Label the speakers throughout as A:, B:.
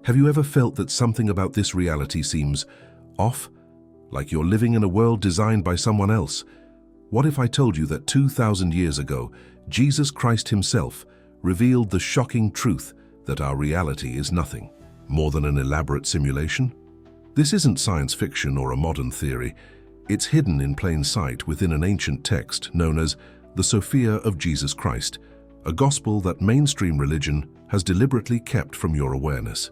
A: Have you ever felt that something about this reality seems off? Like you're living in a world designed by someone else? What if I told you that 2,000 years ago, Jesus Christ himself revealed the shocking truth that our reality is nothing more than an elaborate simulation? This isn't science fiction or a modern theory. It's hidden in plain sight within an ancient text known as the Sophia of Jesus Christ, a gospel that mainstream religion has deliberately kept from your awareness.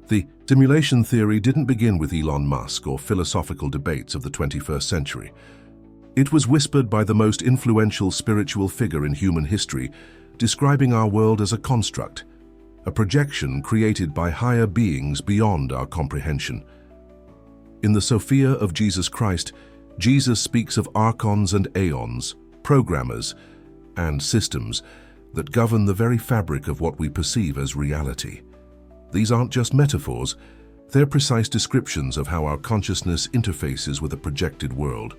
A: The simulation theory didn't begin with Elon Musk or philosophical debates of the 21st century. It was whispered by the most influential spiritual figure in human history, describing our world as a construct, a projection created by higher beings beyond our comprehension. In the Sophia of Jesus Christ, Jesus speaks of archons and aeons, programmers, and systems that govern the very fabric of what we perceive as reality. These aren't just metaphors, they're precise descriptions of how our consciousness interfaces with a projected world.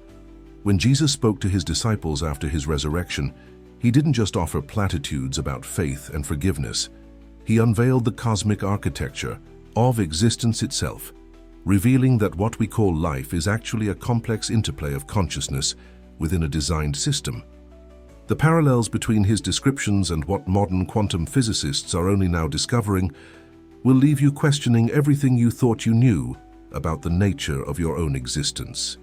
A: When Jesus spoke to his disciples after his resurrection, he didn't just offer platitudes about faith and forgiveness. He unveiled the cosmic architecture of existence itself, revealing that what we call life is actually a complex interplay of consciousness within a designed system. The parallels between his descriptions and what modern quantum physicists are only now discovering will leave you questioning everything you thought you knew about the nature of your own existence.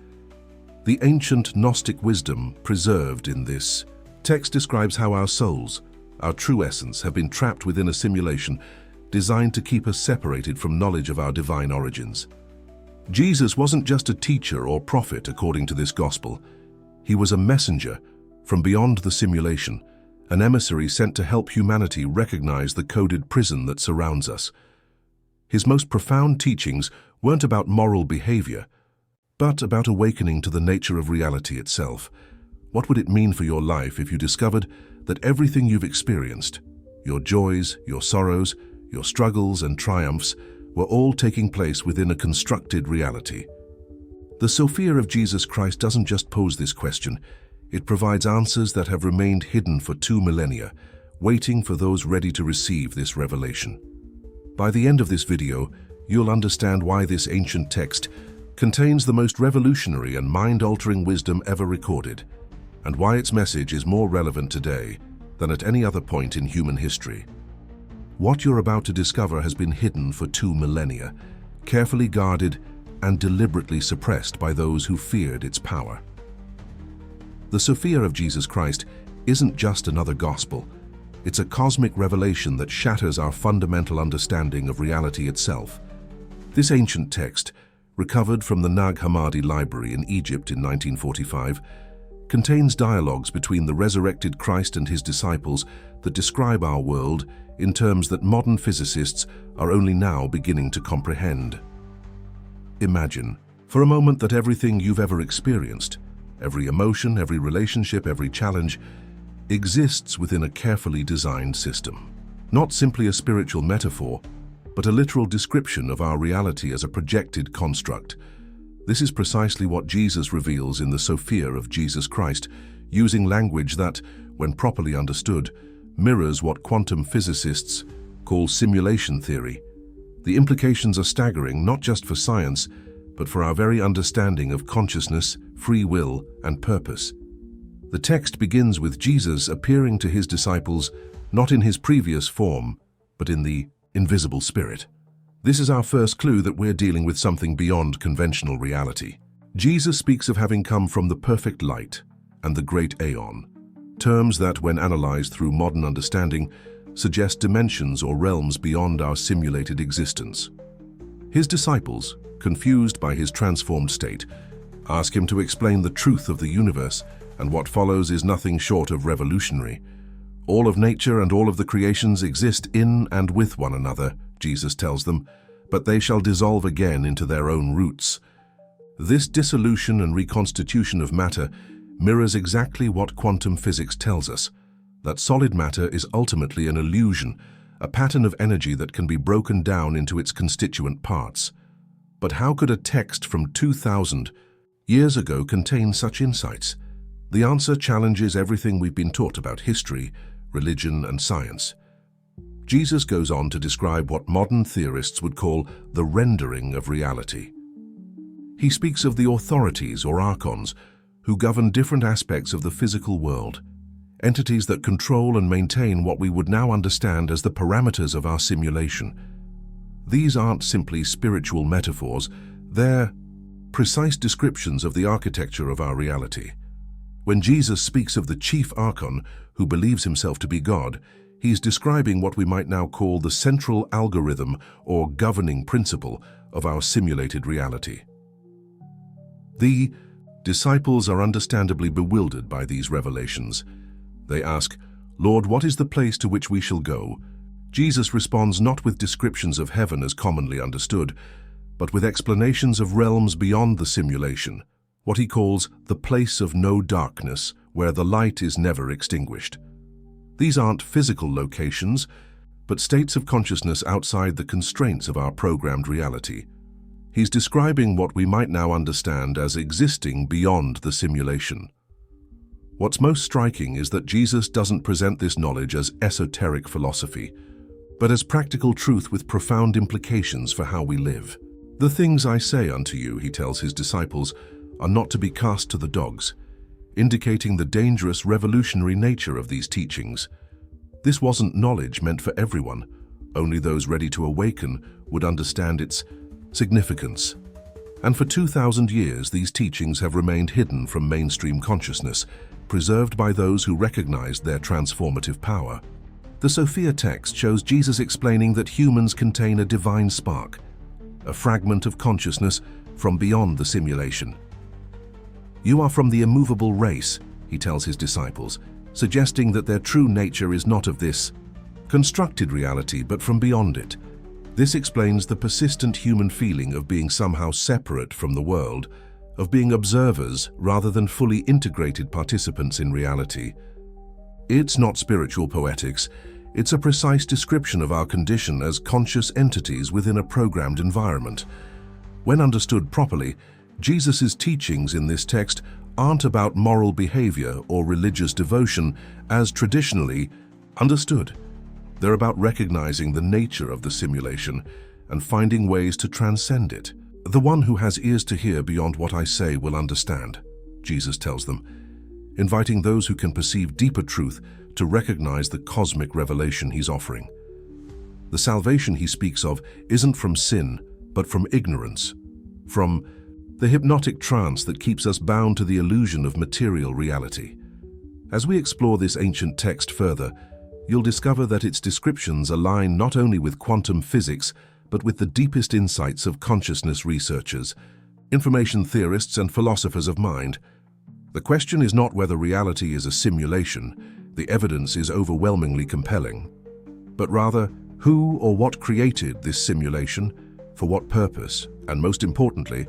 A: The ancient Gnostic wisdom preserved in this text describes how our souls, our true essence, have been trapped within a simulation designed to keep us separated from knowledge of our divine origins. Jesus wasn't just a teacher or prophet according to this gospel. He was a messenger from beyond the simulation, an emissary sent to help humanity recognize the coded prison that surrounds us. His most profound teachings weren't about moral behavior, but about awakening to the nature of reality itself. What would it mean for your life if you discovered that everything you've experienced, your joys, your sorrows, your struggles and triumphs, were all taking place within a constructed reality? The Sophia of Jesus Christ doesn't just pose this question, it provides answers that have remained hidden for 2 millennia, waiting for those ready to receive this revelation. By the end of this video, you'll understand why this ancient text contains the most revolutionary and mind-altering wisdom ever recorded, and why its message is more relevant today than at any other point in human history. What you're about to discover has been hidden for 2 millennia, carefully guarded and deliberately suppressed by those who feared its power. The Sophia of Jesus Christ isn't just another gospel. It's a cosmic revelation that shatters our fundamental understanding of reality itself. This ancient text, recovered from the Nag Hammadi Library in Egypt in 1945, contains dialogues between the resurrected Christ and his disciples that describe our world in terms that modern physicists are only now beginning to comprehend. Imagine, for a moment, that everything you've ever experienced, every emotion, every relationship, every challenge, exists within a carefully designed system. Not simply a spiritual metaphor, but a literal description of our reality as a projected construct. This is precisely what Jesus reveals in the Sophia of Jesus Christ, using language that, when properly understood, mirrors what quantum physicists call simulation theory. The implications are staggering, not just for science, but for our very understanding of consciousness, free will, and purpose. The text begins with Jesus appearing to his disciples not in his previous form, but in the invisible spirit. This is our first clue that we're dealing with something beyond conventional reality. Jesus speaks of having come from the perfect light and the great aeon, terms that, when analyzed through modern understanding, suggest dimensions or realms beyond our simulated existence. His disciples, confused by his transformed state, ask him to explain the truth of the universe, and what follows is nothing short of revolutionary. All of nature and all of the creations exist in and with one another, Jesus tells them, but they shall dissolve again into their own roots. This dissolution and reconstitution of matter mirrors exactly what quantum physics tells us, that solid matter is ultimately an illusion, a pattern of energy that can be broken down into its constituent parts. But how could a text from 2,000 years ago contain such insights? The answer challenges everything we've been taught about history, religion, and science. Jesus goes on to describe what modern theorists would call the rendering of reality. He speaks of the authorities or archons who govern different aspects of the physical world, entities that control and maintain what we would now understand as the parameters of our simulation. These aren't simply spiritual metaphors, they're precise descriptions of the architecture of our reality. When Jesus speaks of the chief archon, who believes himself to be God, he's describing what we might now call the central algorithm or governing principle of our simulated reality. The disciples are understandably bewildered by these revelations. They ask, "Lord, what is the place to which we shall go?" Jesus responds not with descriptions of heaven as commonly understood, but with explanations of realms beyond the simulation, what he calls the place of no darkness, where the light is never extinguished. These aren't physical locations, but states of consciousness outside the constraints of our programmed reality. He's describing what we might now understand as existing beyond the simulation. What's most striking is that Jesus doesn't present this knowledge as esoteric philosophy, but as practical truth with profound implications for how we live. "The things I say unto you," he tells his disciples, "are not to be cast to the dogs," indicating the dangerous revolutionary nature of these teachings. This wasn't knowledge meant for everyone. Only those ready to awaken would understand its significance. And for 2,000 years, these teachings have remained hidden from mainstream consciousness, preserved by those who recognized their transformative power. The Sophia text shows Jesus explaining that humans contain a divine spark, a fragment of consciousness from beyond the simulation. "You are from the immovable race," he tells his disciples, suggesting that their true nature is not of this constructed reality, but from beyond it. This explains the persistent human feeling of being somehow separate from the world, of being observers rather than fully integrated participants in reality. It's not spiritual poetics, it's a precise description of our condition as conscious entities within a programmed environment. When understood properly, Jesus' teachings in this text aren't about moral behavior or religious devotion as traditionally understood. They're about recognizing the nature of the simulation and finding ways to transcend it. "The one who has ears to hear beyond what I say will understand," Jesus tells them, inviting those who can perceive deeper truth to recognize the cosmic revelation he's offering. The salvation he speaks of isn't from sin, but from ignorance, from the hypnotic trance that keeps us bound to the illusion of material reality. As we explore this ancient text further, you'll discover that its descriptions align not only with quantum physics, but with the deepest insights of consciousness researchers, information theorists, and philosophers of mind. The question is not whether reality is a simulation, the evidence is overwhelmingly compelling, but rather who or what created this simulation, for what purpose, and most importantly,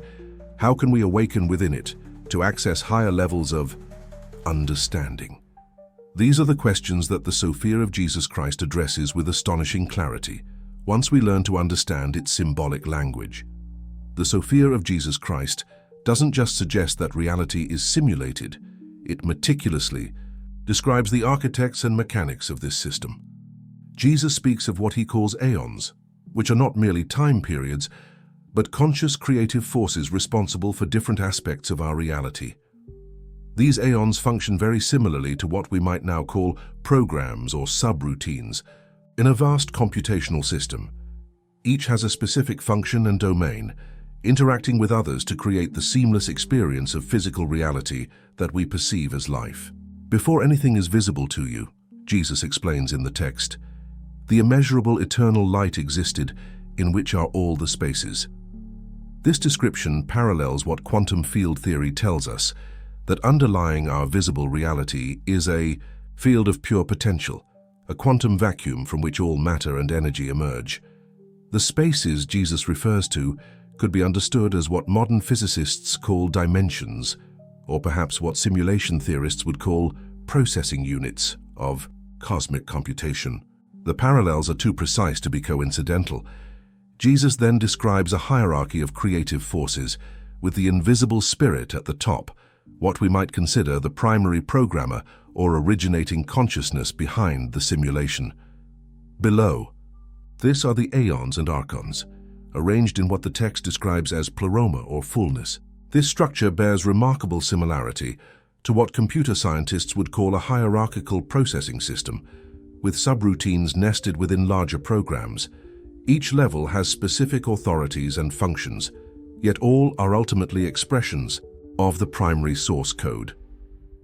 A: how can we awaken within it to access higher levels of understanding? These are the questions that the Sophia of Jesus Christ addresses with astonishing clarity, once we learn to understand its symbolic language. The Sophia of Jesus Christ doesn't just suggest that reality is simulated, it meticulously describes the architects and mechanics of this system. Jesus speaks of what he calls aeons, which are not merely time periods, but conscious creative forces responsible for different aspects of our reality. These aeons function very similarly to what we might now call programs or subroutines in a vast computational system. Each has a specific function and domain, interacting with others to create the seamless experience of physical reality that we perceive as life. Before anything is visible to you, Jesus explains in the text, the immeasurable eternal light existed, in which are all the spaces. This description parallels what quantum field theory tells us, that underlying our visible reality is a field of pure potential, a quantum vacuum from which all matter and energy emerge. The spaces Jesus refers to could be understood as what modern physicists call dimensions, or perhaps what simulation theorists would call processing units of cosmic computation. The parallels are too precise to be coincidental. Jesus then describes a hierarchy of creative forces, with the invisible spirit at the top, what we might consider the primary programmer or originating consciousness behind the simulation. Below, this are the aeons and archons, arranged in what the text describes as pleroma or fullness. This structure bears remarkable similarity to what computer scientists would call a hierarchical processing system, with subroutines nested within larger programs. Each level has specific authorities and functions, yet all are ultimately expressions of the primary source code.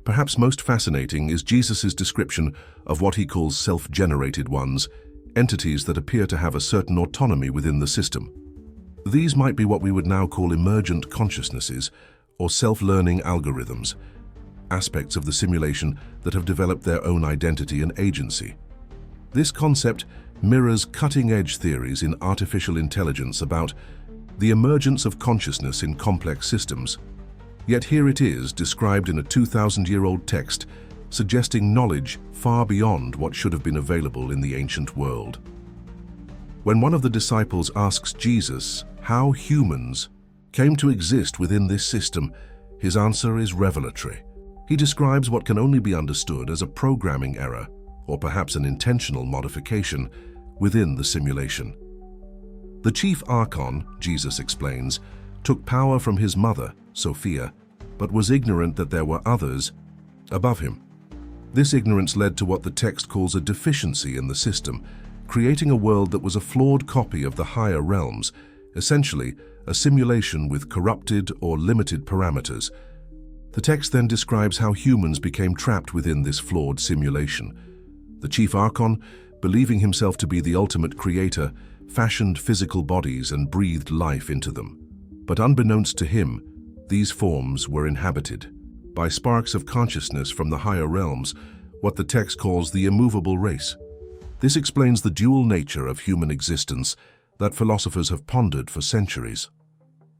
A: Perhaps most fascinating is Jesus' description of what he calls self-generated ones, entities that appear to have a certain autonomy within the system. These might be what we would now call emergent consciousnesses or self-learning algorithms, aspects of the simulation that have developed their own identity and agency. This concept mirrors cutting-edge theories in artificial intelligence about the emergence of consciousness in complex systems. Yet here it is, described in a 2,000-year-old text, suggesting knowledge far beyond what should have been available in the ancient world. When one of the disciples asks Jesus how humans came to exist within this system, his answer is revelatory. He describes what can only be understood as a programming error, or perhaps an intentional modification, within the simulation. The chief archon, Jesus explains, took power from his mother, Sophia, but was ignorant that there were others above him. This ignorance led to what the text calls a deficiency in the system, creating a world that was a flawed copy of the higher realms, essentially a simulation with corrupted or limited parameters. The text then describes how humans became trapped within this flawed simulation. The chief archon, believing himself to be the ultimate creator, fashioned physical bodies and breathed life into them. But unbeknownst to him, these forms were inhabited by sparks of consciousness from the higher realms, what the text calls the immovable race. This explains the dual nature of human existence that philosophers have pondered for centuries.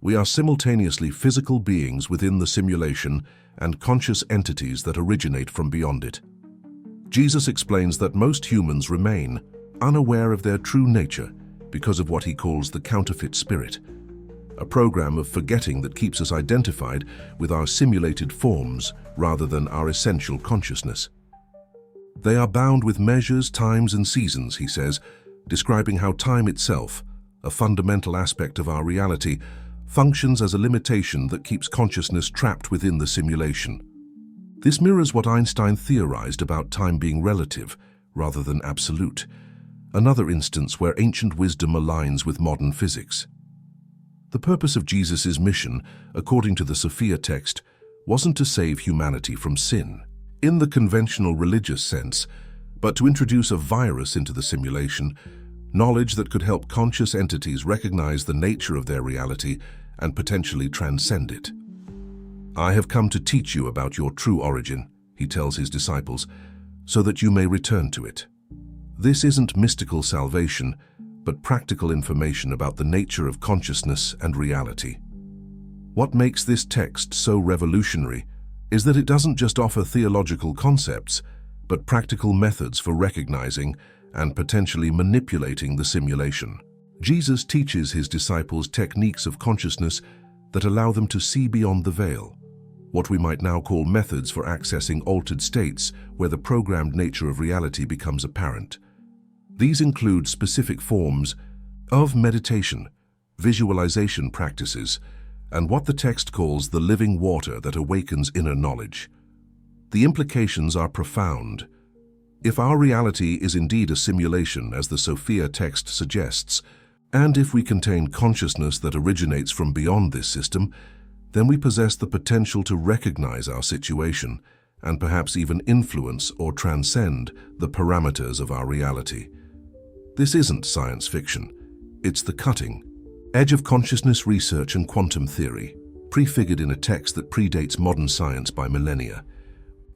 A: We are simultaneously physical beings within the simulation and conscious entities that originate from beyond it. Jesus explains that most humans remain unaware of their true nature because of what he calls the counterfeit spirit, a program of forgetting that keeps us identified with our simulated forms rather than our essential consciousness. They are bound with measures, times, and seasons, he says, describing how time itself, a fundamental aspect of our reality, functions as a limitation that keeps consciousness trapped within the simulation. This mirrors what Einstein theorized about time being relative rather than absolute, another instance where ancient wisdom aligns with modern physics. The purpose of Jesus' mission, according to the Sophia text, wasn't to save humanity from sin, in the conventional religious sense, but to introduce a virus into the simulation, knowledge that could help conscious entities recognize the nature of their reality and potentially transcend it. I have come to teach you about your true origin, he tells his disciples, so that you may return to it. This isn't mystical salvation, but practical information about the nature of consciousness and reality. What makes this text so revolutionary is that it doesn't just offer theological concepts, but practical methods for recognizing and potentially manipulating the simulation. Jesus teaches his disciples techniques of consciousness that allow them to see beyond the veil, what we might now call methods for accessing altered states where the programmed nature of reality becomes apparent. These include specific forms of meditation, visualization practices, and what the text calls the living water that awakens inner knowledge. The implications are profound. If our reality is indeed a simulation, as the Sophia text suggests, and if we contain consciousness that originates from beyond this system, then we possess the potential to recognize our situation and perhaps even influence or transcend the parameters of our reality. This isn't science fiction. It's the cutting edge of consciousness research and quantum theory, prefigured in a text that predates modern science by millennia.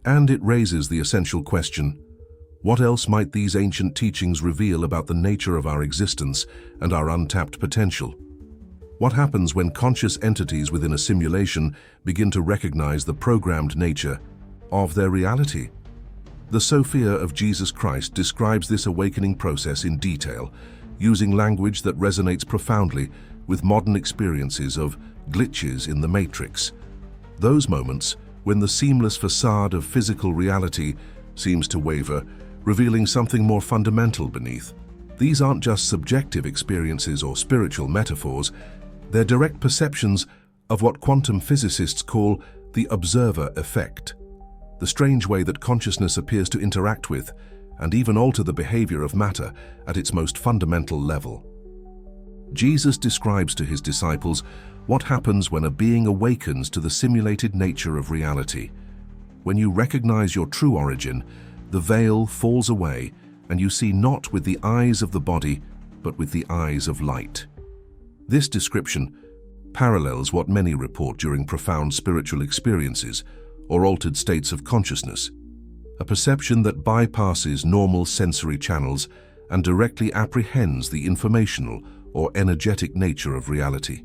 A: And it raises the essential question, what else might these ancient teachings reveal about the nature of our existence and our untapped potential? What happens when conscious entities within a simulation begin to recognize the programmed nature of their reality? The Sophia of Jesus Christ describes this awakening process in detail, using language that resonates profoundly with modern experiences of glitches in the matrix. Those moments when the seamless facade of physical reality seems to waver, revealing something more fundamental beneath. These aren't just subjective experiences or spiritual metaphors, they're direct perceptions of what quantum physicists call the observer effect, the strange way that consciousness appears to interact with and even alter the behavior of matter at its most fundamental level. Jesus describes to his disciples what happens when a being awakens to the simulated nature of reality. When you recognize your true origin, the veil falls away and you see not with the eyes of the body, but with the eyes of light. This description parallels what many report during profound spiritual experiences or altered states of consciousness, a perception that bypasses normal sensory channels and directly apprehends the informational or energetic nature of reality.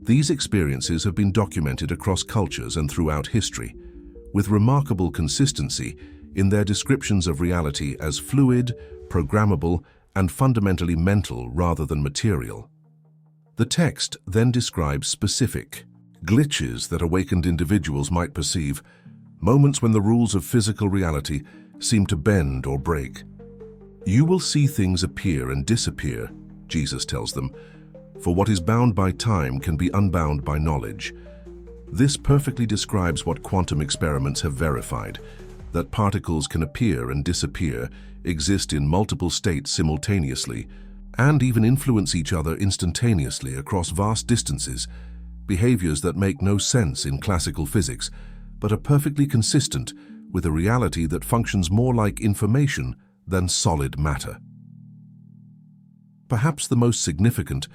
A: These experiences have been documented across cultures and throughout history, with remarkable consistency in their descriptions of reality as fluid, programmable, and fundamentally mental rather than material. The text then describes specific glitches that awakened individuals might perceive, moments when the rules of physical reality seem to bend or break. You will see things appear and disappear, Jesus tells them, for what is bound by time can be unbound by knowledge. This perfectly describes what quantum experiments have verified, that particles can appear and disappear, exist in multiple states simultaneously, and even influence each other instantaneously across vast distances, behaviors that make no sense in classical physics, but are perfectly consistent with a reality that functions more like information than solid matter. Perhaps the most significant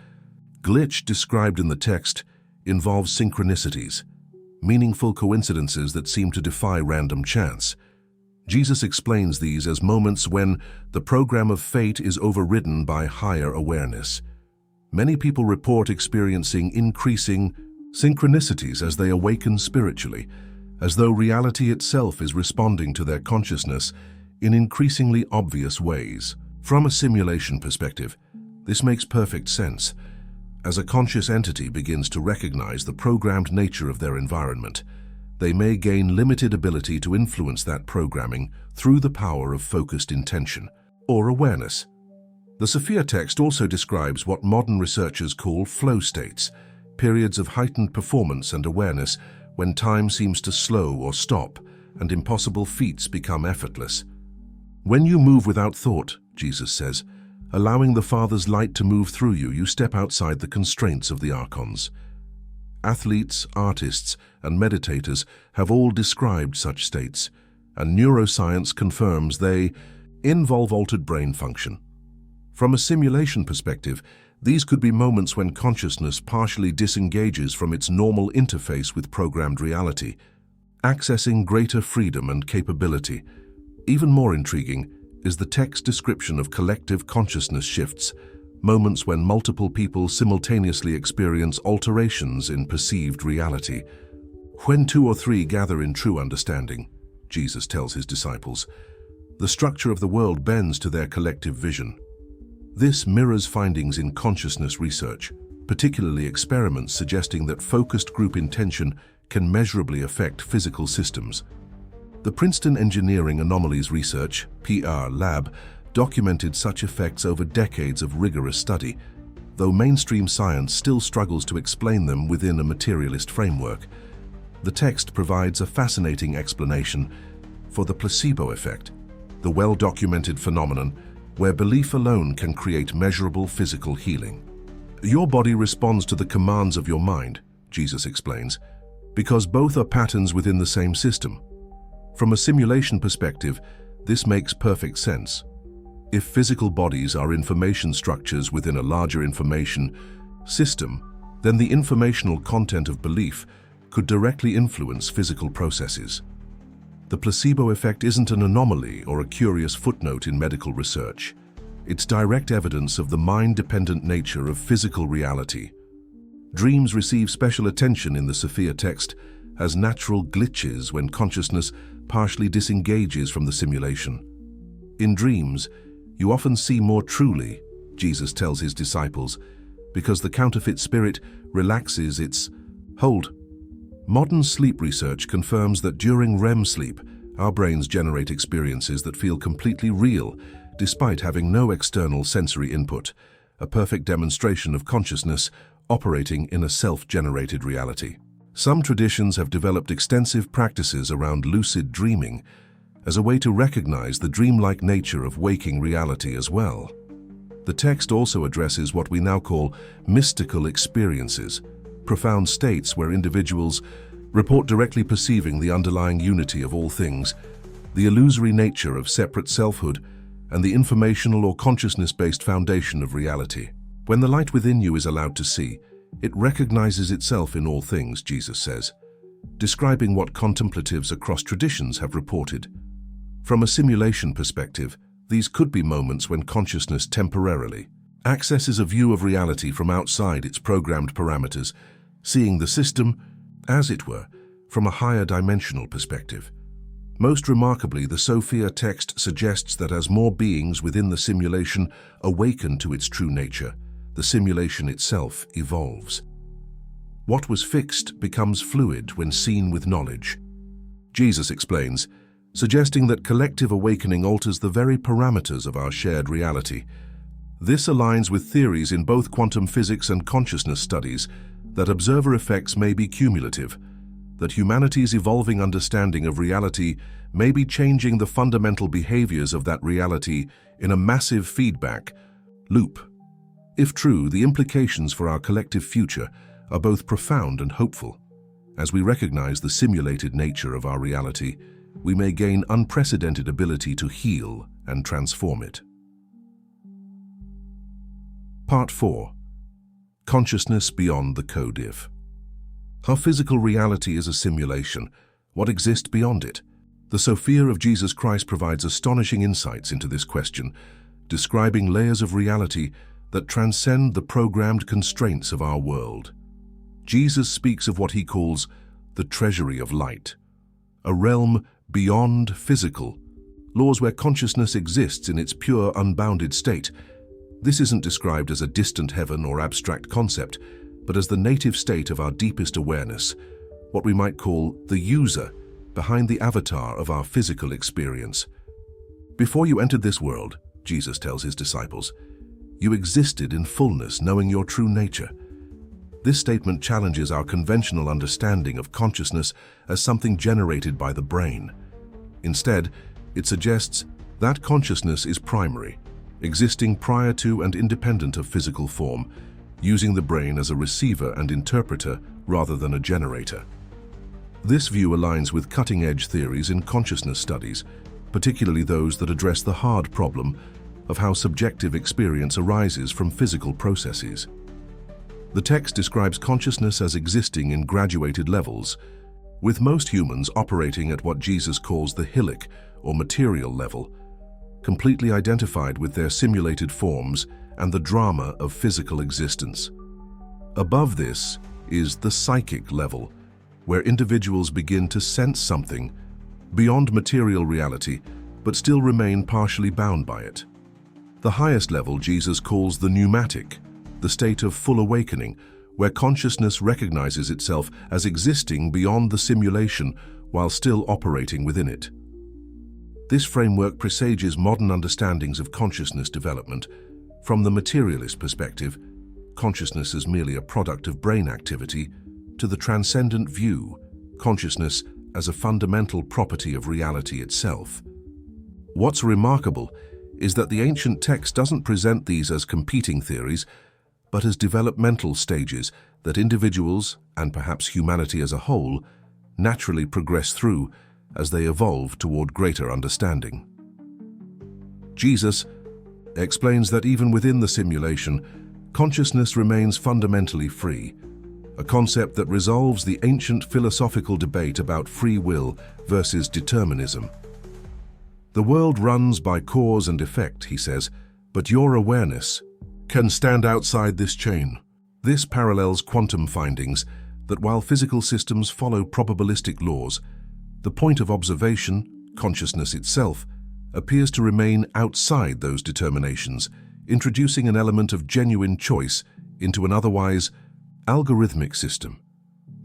A: glitch described in the text involves synchronicities, meaningful coincidences that seem to defy random chance. Jesus explains these as moments when the program of fate is overridden by higher awareness. Many people report experiencing increasing synchronicities as they awaken spiritually, as though reality itself is responding to their consciousness in increasingly obvious ways. From a simulation perspective, this makes perfect sense. As a conscious entity begins to recognize the programmed nature of their environment, they may gain limited ability to influence that programming through the power of focused intention or awareness. The Sophia text also describes what modern researchers call flow states, periods of heightened performance and awareness when time seems to slow or stop and impossible feats become effortless. When you move without thought, Jesus says, allowing the Father's light to move through you, you step outside the constraints of the archons. Athletes, artists, and meditators have all described such states, and neuroscience confirms they involve altered brain function. From a simulation perspective, these could be moments when consciousness partially disengages from its normal interface with programmed reality, accessing greater freedom and capability. Even more intriguing is the text's description of collective consciousness shifts, moments when multiple people simultaneously experience alterations in perceived reality. When two or three gather in true understanding, Jesus tells his disciples, the structure of the world bends to their collective vision. This mirrors findings in consciousness research, particularly experiments suggesting that focused group intention can measurably affect physical systems. The Princeton Engineering Anomalies Research (PR) lab documented such effects over decades of rigorous study, though mainstream science still struggles to explain them within a materialist framework. The text provides a fascinating explanation for the placebo effect, the well-documented phenomenon where belief alone can create measurable physical healing. Your body responds to the commands of your mind, Jesus explains, because both are patterns within the same system. From a simulation perspective, this makes perfect sense. If physical bodies are information structures within a larger information system, then the informational content of belief could directly influence physical processes. The placebo effect isn't an anomaly or a curious footnote in medical research. It's direct evidence of the mind-dependent nature of physical reality. Dreams receive special attention in the Sophia text as natural glitches when consciousness partially disengages from the simulation. In dreams, you often see more truly, Jesus tells his disciples, because the counterfeit spirit relaxes its hold. Modern sleep research confirms that during REM sleep, our brains generate experiences that feel completely real, despite having no external sensory input, a perfect demonstration of consciousness operating in a self-generated reality. Some traditions have developed extensive practices around lucid dreaming as a way to recognize the dreamlike nature of waking reality as well. The text also addresses what we now call mystical experiences, profound states where individuals report directly perceiving the underlying unity of all things, the illusory nature of separate selfhood, and the informational or consciousness-based foundation of reality. When the light within you is allowed to see, it recognizes itself in all things, Jesus says, describing what contemplatives across traditions have reported. From a simulation perspective, these could be moments when consciousness temporarily accesses a view of reality from outside its programmed parameters, seeing the system, as it were, from a higher dimensional perspective. Most remarkably, the Sophia text suggests that as more beings within the simulation awaken to its true nature, the simulation itself evolves. What was fixed becomes fluid when seen with knowledge. Jesus explains, suggesting that collective awakening alters the very parameters of our shared reality. This aligns with theories in both quantum physics and consciousness studies that observer effects may be cumulative, that humanity's evolving understanding of reality may be changing the fundamental behaviors of that reality in a massive feedback loop. If true, the implications for our collective future are both profound and hopeful. As we recognize the simulated nature of our reality, we may gain unprecedented ability to heal and transform it. Part 4. Consciousness beyond the co-diff. Our physical reality is a simulation. What exists beyond it? The Sophia of Jesus Christ provides astonishing insights into this question, describing layers of reality that transcend the programmed constraints of our world. Jesus speaks of what he calls the treasury of light, a realm beyond physical, laws where consciousness exists in its pure, unbounded state. This isn't described as a distant heaven or abstract concept, but as the native state of our deepest awareness, what we might call the user behind the avatar of our physical experience. Before you entered this world, Jesus tells his disciples, you existed in fullness, knowing your true nature. This statement challenges our conventional understanding of consciousness as something generated by the brain. Instead, it suggests that consciousness is primary, existing prior to and independent of physical form, using the brain as a receiver and interpreter rather than a generator. This view aligns with cutting-edge theories in consciousness studies, particularly those that address the hard problem of how subjective experience arises from physical processes. The text describes consciousness as existing in graduated levels, with most humans operating at what Jesus calls the hillock or material level, completely identified with their simulated forms and the drama of physical existence. Above this is the psychic level, where individuals begin to sense something beyond material reality, but still remain partially bound by it. The highest level Jesus calls the pneumatic, the state of full awakening, where consciousness recognizes itself as existing beyond the simulation while still operating within it. This framework presages modern understandings of consciousness development. From the materialist perspective, consciousness is merely a product of brain activity, to the transcendent view, consciousness as a fundamental property of reality itself. What's remarkable is that the ancient text doesn't present these as competing theories, but as developmental stages that individuals, and perhaps humanity as a whole, naturally progress through as they evolve toward greater understanding. Jesus explains that even within the simulation, consciousness remains fundamentally free, a concept that resolves the ancient philosophical debate about free will versus determinism. The world runs by cause and effect, he says, but your awareness can stand outside this chain. This parallels quantum findings that while physical systems follow probabilistic laws, the point of observation, consciousness itself, appears to remain outside those determinations, introducing an element of genuine choice into an otherwise algorithmic system.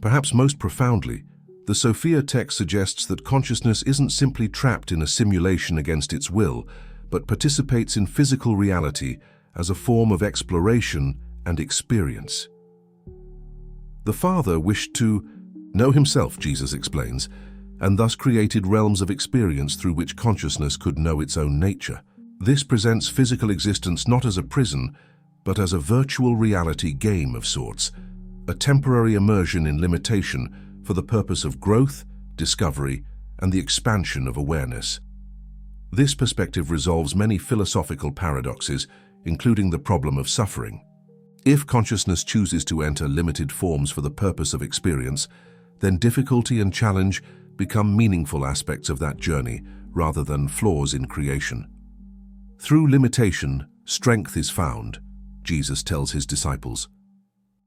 A: Perhaps most profoundly, the Sophia text suggests that consciousness isn't simply trapped in a simulation against its will, but participates in physical reality as a form of exploration and experience. The Father wished to know himself, Jesus explains, and thus created realms of experience through which consciousness could know its own nature. This presents physical existence not as a prison, but as a virtual reality game of sorts, a temporary immersion in limitation for the purpose of growth, discovery, and the expansion of awareness. This perspective resolves many philosophical paradoxes, including the problem of suffering. If consciousness chooses to enter limited forms for the purpose of experience, then difficulty and challenge become meaningful aspects of that journey rather than flaws in creation. Through limitation, strength is found, Jesus tells his disciples.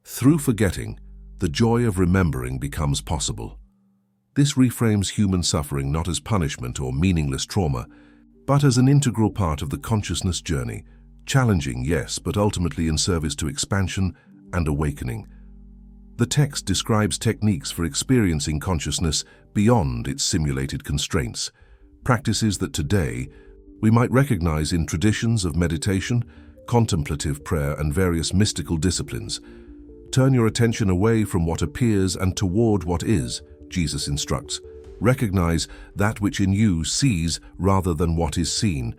A: Through forgetting, the joy of remembering becomes possible. This reframes human suffering not as punishment or meaningless trauma, but as an integral part of the consciousness journey, challenging, yes, but ultimately in service to expansion and awakening. The text describes techniques for experiencing consciousness beyond its simulated constraints, practices that today we might recognize in traditions of meditation, contemplative prayer, and various mystical disciplines. Turn your attention away from what appears and toward what is, Jesus instructs. Recognize that which in you sees rather than what is seen.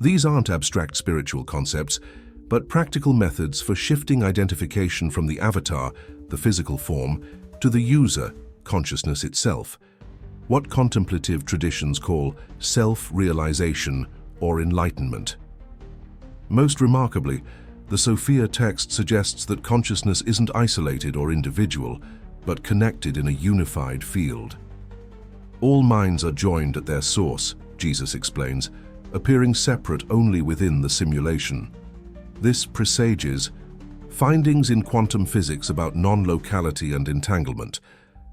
A: These aren't abstract spiritual concepts, but practical methods for shifting identification from the avatar, the physical form, to the user, consciousness itself. What contemplative traditions call self-realization or enlightenment. Most remarkably, the Sophia text suggests that consciousness isn't isolated or individual, but connected in a unified field. All minds are joined at their source, Jesus explains, appearing separate only within the simulation. This presages findings in quantum physics about non-locality and entanglement,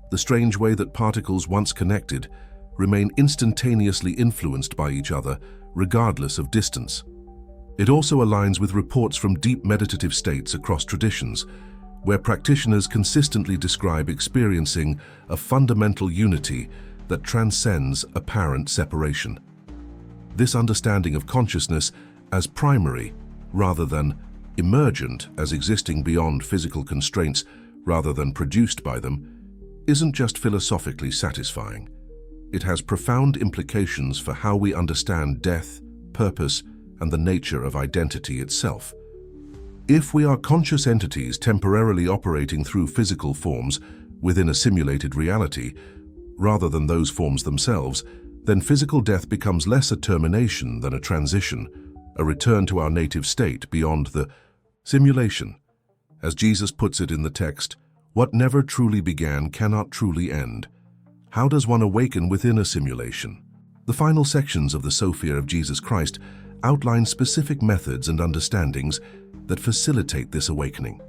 A: the strange way that particles once connected remain instantaneously influenced by each other, regardless of distance. It also aligns with reports from deep meditative states across traditions, where practitioners consistently describe experiencing a fundamental unity that transcends apparent separation. This understanding of consciousness as primary, rather than emergent, as existing beyond physical constraints rather than produced by them, isn't just philosophically satisfying. It has profound implications for how we understand death, purpose, and the nature of identity itself. If we are conscious entities temporarily operating through physical forms within a simulated reality, rather than those forms themselves, then physical death becomes less a termination than a transition, a return to our native state beyond the simulation. As Jesus puts it in the text, what never truly began cannot truly end. How does one awaken within a simulation? The final sections of the Sophia of Jesus Christ outline specific methods and understandings that facilitate this awakening,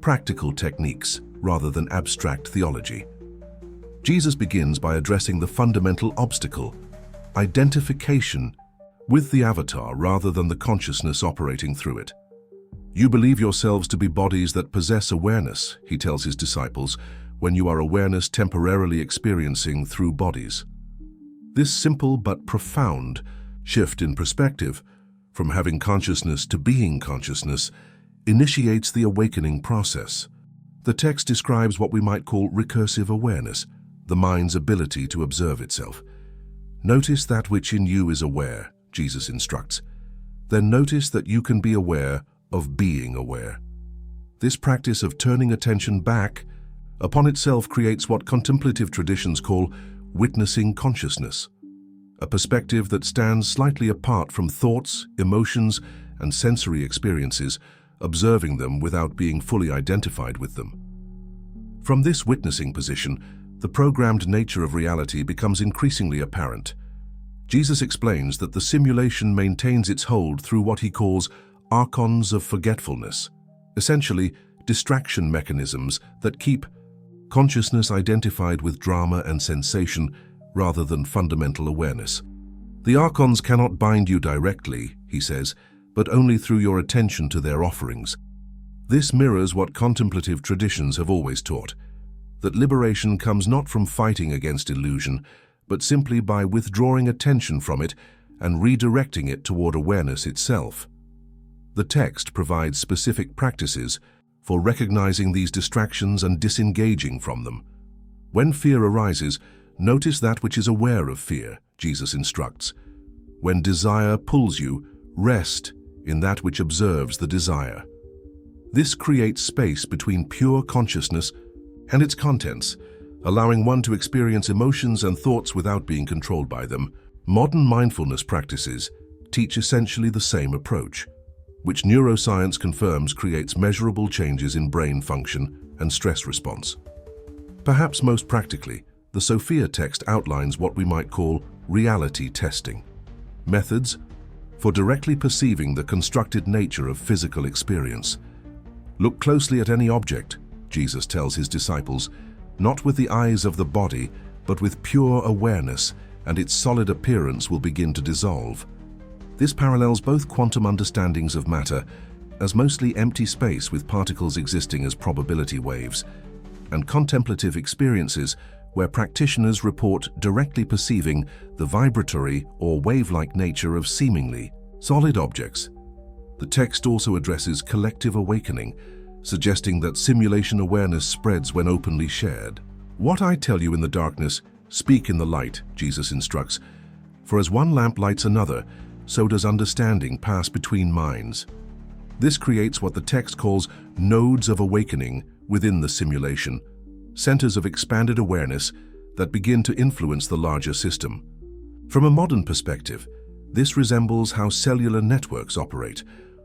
A: practical techniques rather than abstract theology. Jesus begins by addressing the fundamental obstacle, identification with the avatar rather than the consciousness operating through it. You believe yourselves to be bodies that possess awareness, he tells his disciples, when you are awareness temporarily experiencing through bodies. This simple but profound shift in perspective, from having consciousness to being consciousness, initiates the awakening process. The text describes what we might call recursive awareness, the mind's ability to observe itself. Notice that which in you is aware, Jesus instructs. Then notice that you can be aware of being aware. This practice of turning attention back upon itself creates what contemplative traditions call witnessing consciousness, a perspective that stands slightly apart from thoughts, emotions, and sensory experiences, observing them without being fully identified with them. From this witnessing position, the programmed nature of reality becomes increasingly apparent. Jesus explains that the simulation maintains its hold through what he calls archons of forgetfulness, essentially distraction mechanisms that keep consciousness identified with drama and sensation rather than fundamental awareness. The archons cannot bind you directly, he says, but only through your attention to their offerings. This mirrors what contemplative traditions have always taught, that liberation comes not from fighting against illusion, but simply by withdrawing attention from it and redirecting it toward awareness itself. The text provides specific practices for recognizing these distractions and disengaging from them. When fear arises, notice that which is aware of fear, Jesus instructs. When desire pulls you, rest in that which observes the desire. This creates space between pure consciousness and its contents, allowing one to experience emotions and thoughts without being controlled by them. Modern mindfulness practices teach essentially the same approach, which neuroscience confirms creates measurable changes in brain function and stress response. Perhaps most practically, the Sophia text outlines what we might call reality testing. Methods for directly perceiving the constructed nature of physical experience. Look closely at any object, Jesus tells his disciples, not with the eyes of the body, but with pure awareness, and its solid appearance will begin to dissolve. This parallels both quantum understandings of matter as mostly empty space with particles existing as probability waves, and contemplative experiences where practitioners report directly perceiving the vibratory or wave-like nature of seemingly solid objects. The text also addresses collective awakening, suggesting that simulation awareness spreads when openly shared. What I tell you in the darkness, speak in the light, Jesus instructs. For as one lamp lights another, so does understanding pass between minds. This creates what the text calls nodes of awakening within the simulation, centers of expanded awareness that begin to influence the larger system. From a modern perspective, this resembles how cellular networks operate,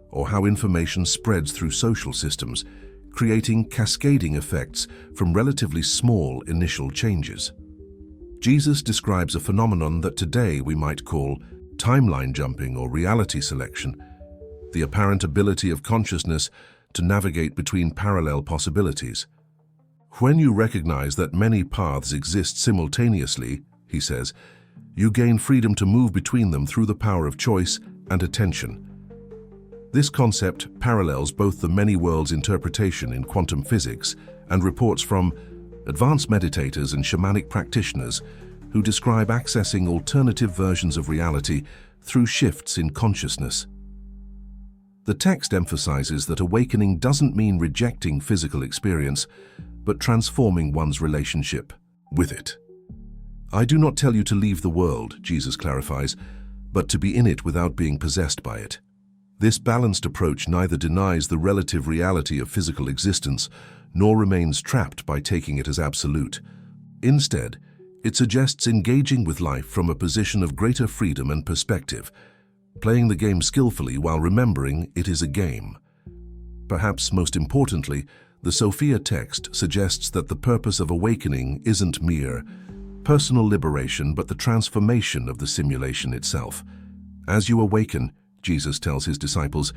A: or how information spreads through social systems, creating cascading effects from relatively small initial changes. Jesus describes a phenomenon that today we might call timeline jumping or reality selection, the apparent ability of consciousness to navigate between parallel possibilities. When you recognize that many paths exist simultaneously, he says, you gain freedom to move between them through the power of choice and attention. This concept parallels both the many worlds interpretation in quantum physics and reports from advanced meditators and shamanic practitioners who describe accessing alternative versions of reality through shifts in consciousness. The text emphasizes that awakening doesn't mean rejecting physical experience, but transforming one's relationship with it. I do not tell you to leave the world, Jesus clarifies, but to be in it without being possessed by it. This balanced approach neither denies the relative reality of physical existence, nor remains trapped by taking it as absolute. Instead, it suggests engaging with life from a position of greater freedom and perspective, playing the game skillfully while remembering it is a game. Perhaps most importantly, the Sophia text suggests that the purpose of awakening isn't mere personal liberation, but the transformation of the simulation itself. As you awaken, Jesus tells his disciples,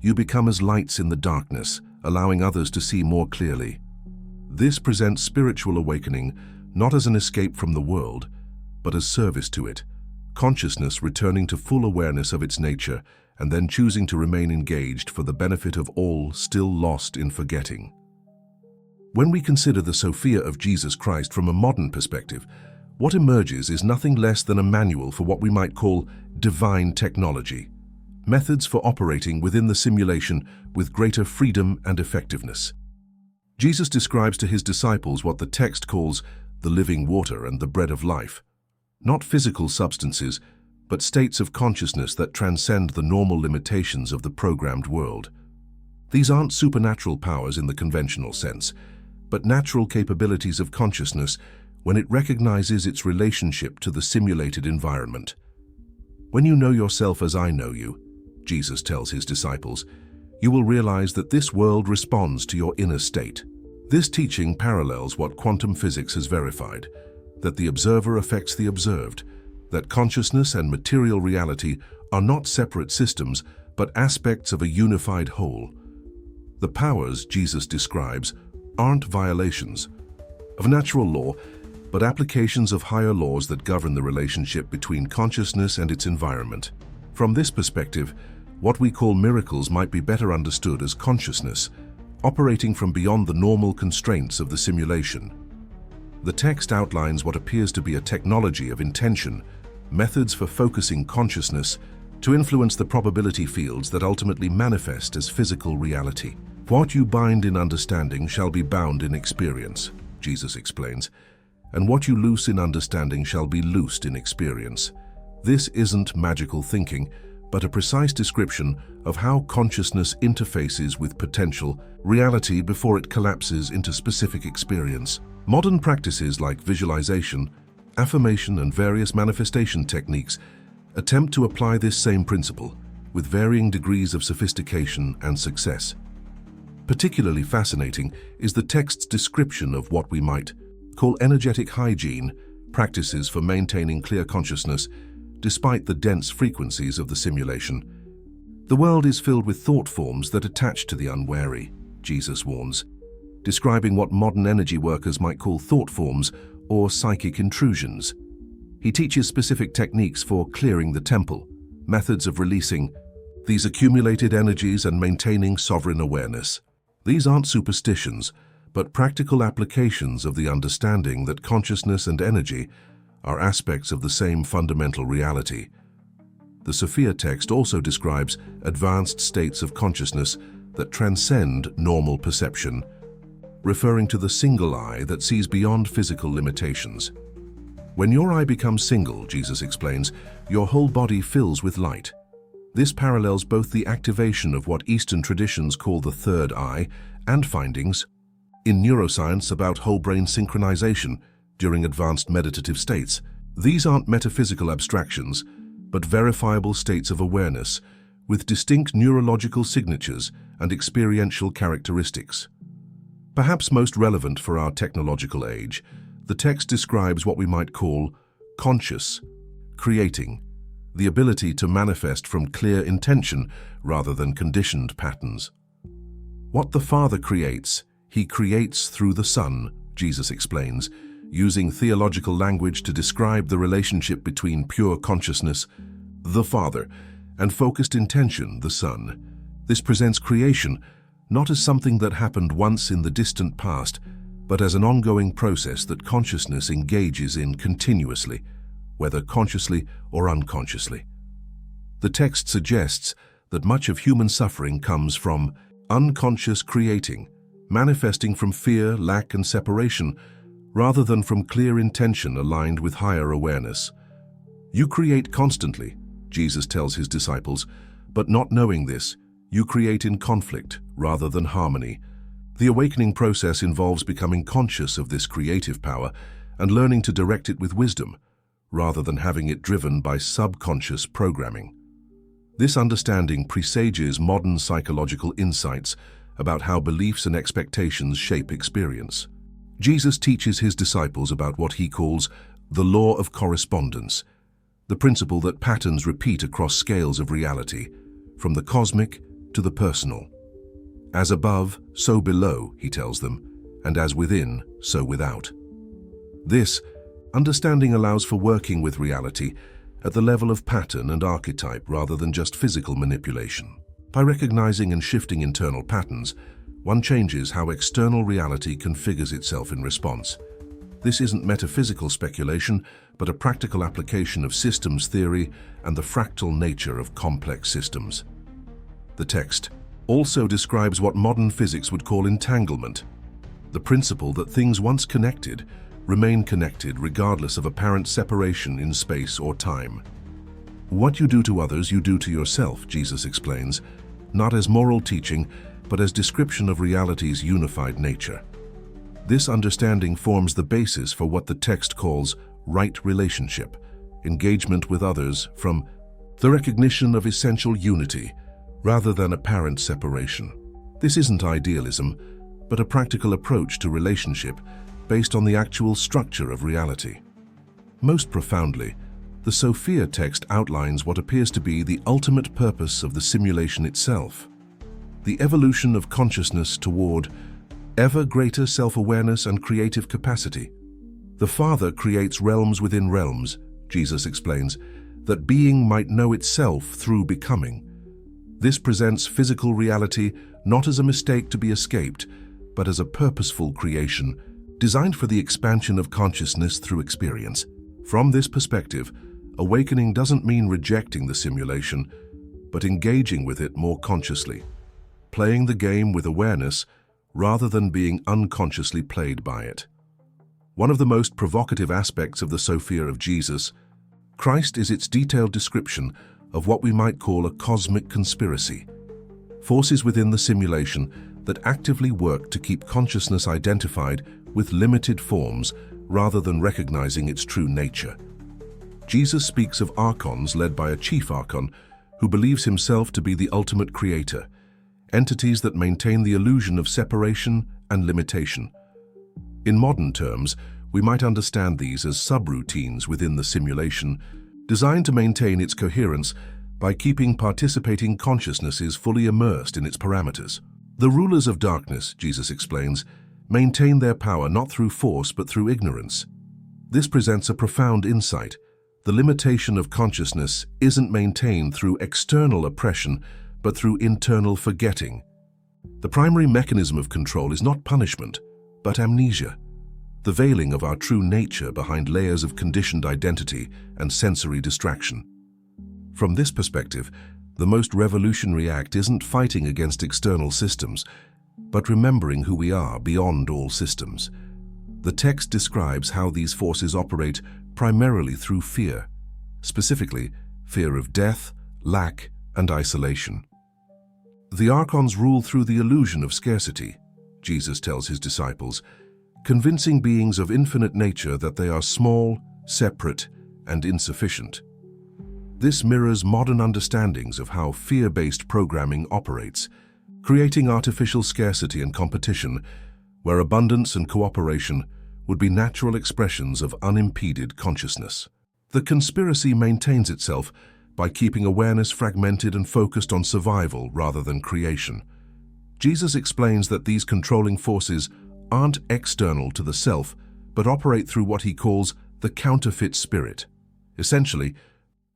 A: you become as lights in the darkness, allowing others to see more clearly. This presents spiritual awakening not as an escape from the world, but as service to it, consciousness returning to full awareness of its nature and then choosing to remain engaged for the benefit of all still lost in forgetting. When we consider the Sophia of Jesus Christ from a modern perspective, what emerges is nothing less than a manual for what we might call divine technology, methods for operating within the simulation with greater freedom and effectiveness. Jesus describes to his disciples what the text calls the living water and the bread of life, not physical substances, but states of consciousness that transcend the normal limitations of the programmed world. These aren't supernatural powers in the conventional sense, but natural capabilities of consciousness when it recognizes its relationship to the simulated environment. When you know yourself as I know you, Jesus tells his disciples, you will realize that this world responds to your inner state. This teaching parallels what quantum physics has verified, that the observer affects the observed, that consciousness and material reality are not separate systems, but aspects of a unified whole. The powers Jesus describes aren't violations of natural law, but applications of higher laws that govern the relationship between consciousness and its environment. From this perspective, what we call miracles might be better understood as consciousness, operating from beyond the normal constraints of the simulation. The text outlines what appears to be a technology of intention, methods for focusing consciousness to influence the probability fields that ultimately manifest as physical reality. What you bind in understanding shall be bound in experience, Jesus explains, and what you loose in understanding shall be loosed in experience. This isn't magical thinking, but a precise description of how consciousness interfaces with potential reality before it collapses into specific experience. Modern practices like visualization, affirmation, and various manifestation techniques attempt to apply this same principle with varying degrees of sophistication and success. Particularly fascinating is the text's description of what we might call energetic hygiene, practices for maintaining clear consciousness despite the dense frequencies of the simulation. The world is filled with thought forms that attach to the unwary, Jesus warns, describing what modern energy workers might call thought forms or psychic intrusions. He teaches specific techniques for clearing the temple, methods of releasing these accumulated energies and maintaining sovereign awareness. These aren't superstitions, but practical applications of the understanding that consciousness and energy are aspects of the same fundamental reality. The Sophia text also describes advanced states of consciousness that transcend normal perception, referring to the single eye that sees beyond physical limitations. When your eye becomes single, Jesus explains, your whole body fills with light. This parallels both the activation of what Eastern traditions call the third eye and findings in neuroscience about whole brain synchronization during advanced meditative states. These aren't metaphysical abstractions, but verifiable states of awareness with distinct neurological signatures and experiential characteristics. Perhaps most relevant for our technological age, the text describes what we might call conscious creating, the ability to manifest from clear intention rather than conditioned patterns. What the Father creates, He creates through the Son, Jesus explains, using theological language to describe the relationship between pure consciousness, the Father, and focused intention, the Son. This presents creation not as something that happened once in the distant past, but as an ongoing process that consciousness engages in continuously, whether consciously or unconsciously. The text suggests that much of human suffering comes from unconscious creating, manifesting from fear, lack, and separation, rather than from clear intention aligned with higher awareness. You create constantly, Jesus tells his disciples, but not knowing this, you create in conflict rather than harmony. The awakening process involves becoming conscious of this creative power and learning to direct it with wisdom, rather than having it driven by subconscious programming. This understanding presages modern psychological insights about how beliefs and expectations shape experience. Jesus teaches his disciples about what he calls the law of correspondence, the principle that patterns repeat across scales of reality, from the cosmic to the personal. As above, so below, he tells them, and as within, so without. This understanding allows for working with reality at the level of pattern and archetype rather than just physical manipulation. By recognizing and shifting internal patterns, one changes how external reality configures itself in response. This isn't metaphysical speculation, but a practical application of systems theory and the fractal nature of complex systems. The text also describes what modern physics would call entanglement, the principle that things once connected remain connected regardless of apparent separation in space or time. What you do to others, you do to yourself, Jesus explains, not as moral teaching, but as description of reality's unified nature. This understanding forms the basis for what the text calls right relationship, engagement with others from the recognition of essential unity rather than apparent separation. This isn't idealism, but a practical approach to relationship based on the actual structure of reality. Most profoundly, the Sophia text outlines what appears to be the ultimate purpose of the simulation itself: the evolution of consciousness toward ever greater self-awareness and creative capacity. The Father creates realms within realms, Jesus explains, that being might know itself through becoming. This presents physical reality not as a mistake to be escaped, but as a purposeful creation designed for the expansion of consciousness through experience. From this perspective, Awakening doesn't mean rejecting the simulation, but engaging with it more consciously, playing the game with awareness rather than being unconsciously played by it. One of the most provocative aspects of the Sophia of Jesus Christ is its detailed description of what we might call a cosmic conspiracy, forces within the simulation that actively work to keep consciousness identified with limited forms rather than recognizing its true nature. Jesus speaks of archons led by a chief archon who believes himself to be the ultimate creator, entities that maintain the illusion of separation and limitation. In modern terms, we might understand these as subroutines within the simulation, designed to maintain its coherence by keeping participating consciousnesses fully immersed in its parameters. The rulers of darkness, Jesus explains, maintain their power not through force but through ignorance. This presents a profound insight. The limitation of consciousness isn't maintained through external oppression, but through internal forgetting. The primary mechanism of control is not punishment, but amnesia, the veiling of our true nature behind layers of conditioned identity and sensory distraction. From this perspective, the most revolutionary act isn't fighting against external systems, but remembering who we are beyond all systems. The text describes how these forces operate primarily through fear, specifically fear of death, lack, and isolation. The archons rule through the illusion of scarcity, Jesus tells his disciples, convincing beings of infinite nature that they are small, separate, and insufficient. This mirrors modern understandings of how fear-based programming operates, creating artificial scarcity and competition, where abundance and cooperation would be natural expressions of unimpeded consciousness. The conspiracy maintains itself by keeping awareness fragmented and focused on survival rather than creation. Jesus explains that these controlling forces aren't external to the self, but operate through what he calls the counterfeit spirit. Essentially,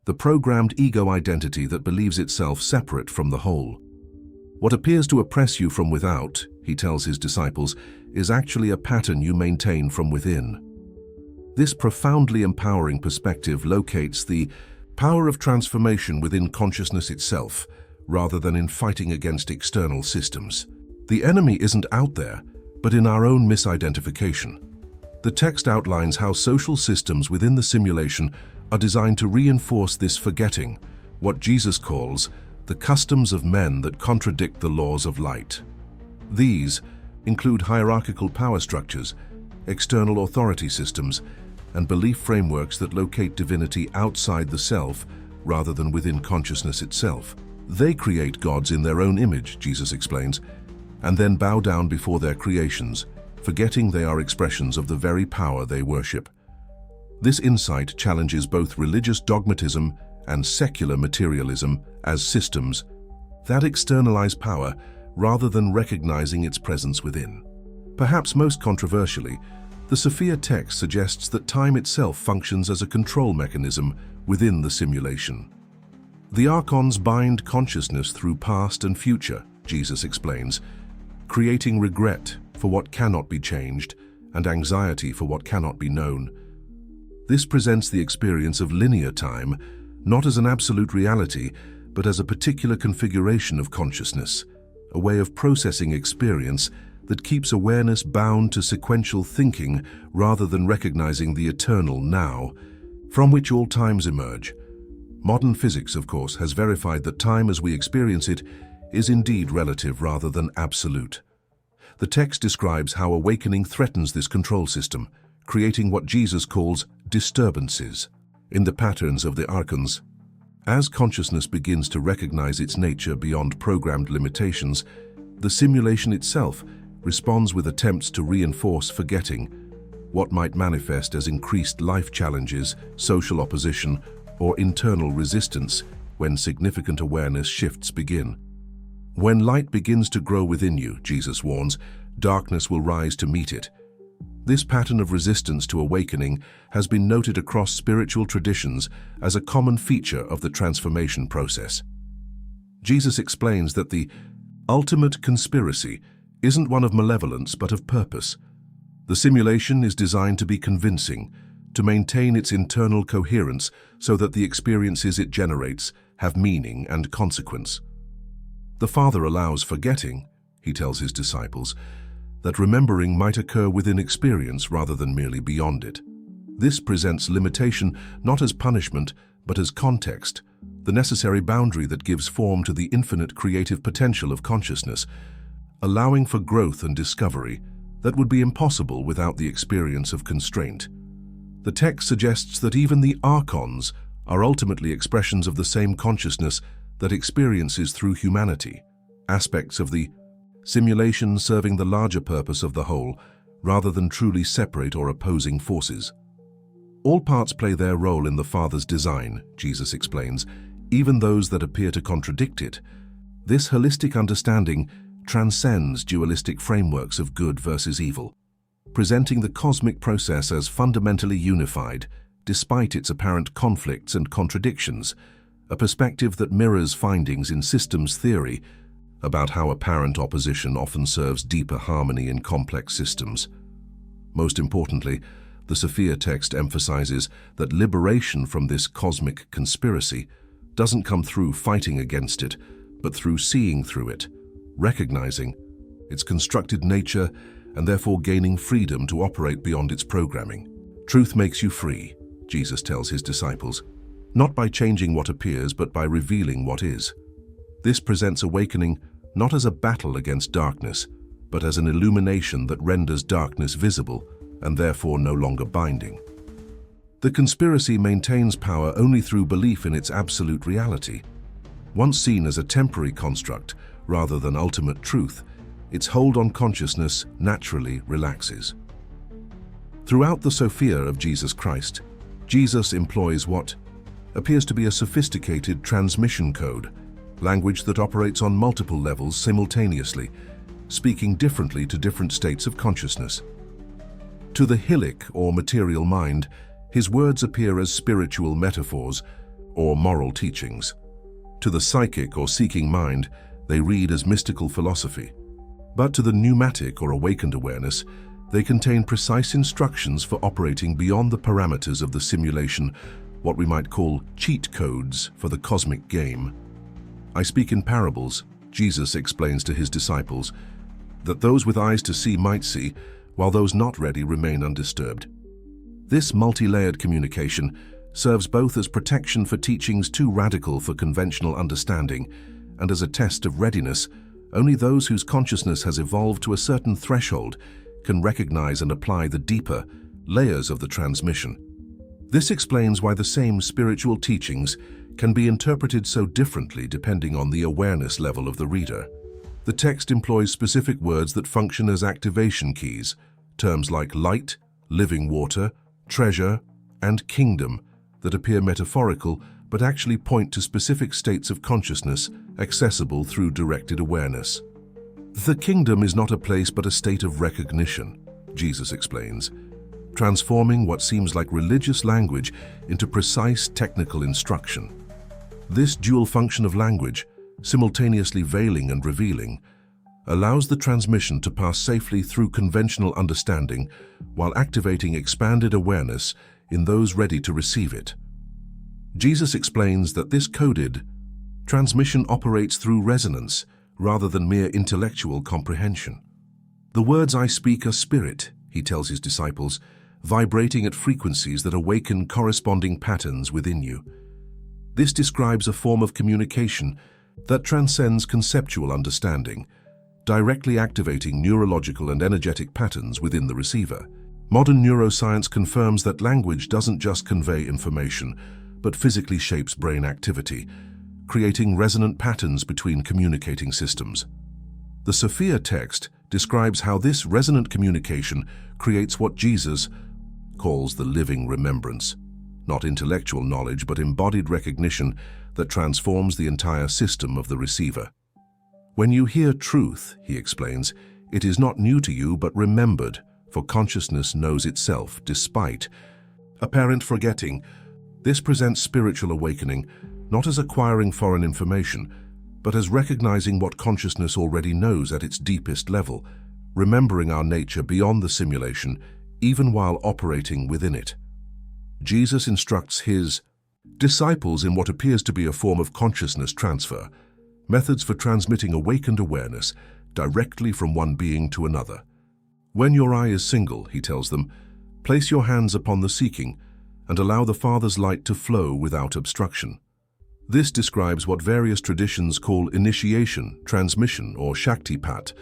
A: the programmed ego identity that believes itself separate from the whole. What appears to oppress you from without, he tells his disciples, is actually a pattern you maintain from within. This profoundly empowering perspective locates the power of transformation within consciousness itself, rather than in fighting against external systems. The enemy isn't out there, but in our own misidentification. The text outlines how social systems within the simulation are designed to reinforce this forgetting, what Jesus calls the customs of men that contradict the laws of light. These include hierarchical power structures, external authority systems, and belief frameworks that locate divinity outside the self rather than within consciousness itself. They create gods in their own image, Jesus explains, and then bow down before their creations, forgetting they are expressions of the very power they worship. This insight challenges both religious dogmatism and secular materialism as systems that externalize power rather than recognizing its presence within. Perhaps most controversially, the Sophia text suggests that time itself functions as a control mechanism within the simulation. The archons bind consciousness through past and future, Jesus explains, creating regret for what cannot be changed and anxiety for what cannot be known. This presents the experience of linear time, not as an absolute reality, but as a particular configuration of consciousness, a way of processing experience that keeps awareness bound to sequential thinking rather than recognizing the eternal now, from which all times emerge. Modern physics, of course, has verified that time as we experience it is indeed relative rather than absolute. The text describes how awakening threatens this control system, creating what Jesus calls disturbances in the patterns of the archons. As consciousness begins to recognize its nature beyond programmed limitations, the simulation itself responds with attempts to reinforce forgetting, what might manifest as increased life challenges, social opposition, or internal resistance when significant awareness shifts begin. When light begins to grow within you, Jesus warns, darkness will rise to meet it. This pattern of resistance to awakening has been noted across spiritual traditions as a common feature of the transformation process. Jesus explains that the ultimate conspiracy isn't one of malevolence but of purpose. The simulation is designed to be convincing, to maintain its internal coherence so that the experiences it generates have meaning and consequence. The Father allows forgetting, he tells his disciples, that remembering might occur within experience rather than merely beyond it. This presents limitation not as punishment, but as context, the necessary boundary that gives form to the infinite creative potential of consciousness, allowing for growth and discovery that would be impossible without the experience of constraint. The text suggests that even the archons are ultimately expressions of the same consciousness that experiences through humanity, aspects of the simulation serving the larger purpose of the whole, rather than truly separate or opposing forces. All parts play their role in the Father's design, Jesus explains, even those that appear to contradict it. This holistic understanding transcends dualistic frameworks of good versus evil, presenting the cosmic process as fundamentally unified, despite its apparent conflicts and contradictions, a perspective that mirrors findings in systems theory about how apparent opposition often serves deeper harmony in complex systems. Most importantly, the Sophia text emphasizes that liberation from this cosmic conspiracy doesn't come through fighting against it, but through seeing through it, recognizing its constructed nature and therefore gaining freedom to operate beyond its programming. Truth makes you free, Jesus tells his disciples, not by changing what appears, but by revealing what is. This presents awakening not as a battle against darkness, but as an illumination that renders darkness visible and therefore no longer binding. The conspiracy maintains power only through belief in its absolute reality. Once seen as a temporary construct rather than ultimate truth, its hold on consciousness naturally relaxes. Throughout the Sophia of Jesus Christ, Jesus employs what appears to be a sophisticated transmission code, language that operates on multiple levels simultaneously, speaking differently to different states of consciousness. To the hilic or material mind, his words appear as spiritual metaphors or moral teachings. To the psychic or seeking mind, they read as mystical philosophy. But to the pneumatic or awakened awareness, they contain precise instructions for operating beyond the parameters of the simulation, what we might call cheat codes for the cosmic game. I speak in parables, Jesus explains to his disciples, that those with eyes to see might see, while those not ready remain undisturbed. This multi-layered communication serves both as protection for teachings too radical for conventional understanding and as a test of readiness. Only those whose consciousness has evolved to a certain threshold can recognize and apply the deeper layers of the transmission. This explains why the same spiritual teachings can be interpreted so differently depending on the awareness level of the reader. The text employs specific words that function as activation keys, terms like light, living water, treasure, and kingdom that appear metaphorical but actually point to specific states of consciousness accessible through directed awareness. The kingdom is not a place but a state of recognition, Jesus explains, transforming what seems like religious language into precise technical instruction. This dual function of language, simultaneously veiling and revealing, allows the transmission to pass safely through conventional understanding while activating expanded awareness in those ready to receive it. Jesus explains that this coded transmission operates through resonance rather than mere intellectual comprehension. The words I speak are spirit, he tells his disciples, vibrating at frequencies that awaken corresponding patterns within you. This describes a form of communication that transcends conceptual understanding, directly activating neurological and energetic patterns within the receiver. Modern neuroscience confirms that language doesn't just convey information, but physically shapes brain activity, creating resonant patterns between communicating systems. The Sophia text describes how this resonant communication creates what Jesus calls the living remembrance, not intellectual knowledge but embodied recognition that transforms the entire system of the receiver. When you hear truth, he explains, it is not new to you but remembered, for consciousness knows itself despite apparent forgetting. This presents spiritual awakening, not as acquiring foreign information, but as recognizing what consciousness already knows at its deepest level, remembering our nature beyond the simulation, even while operating within it. Jesus instructs his disciples in what appears to be a form of consciousness transfer, methods for transmitting awakened awareness directly from one being to another. When your eye is single, he tells them, place your hands upon the seeking and allow the Father's light to flow without obstruction. This describes what various traditions call initiation, transmission, or Shaktipat,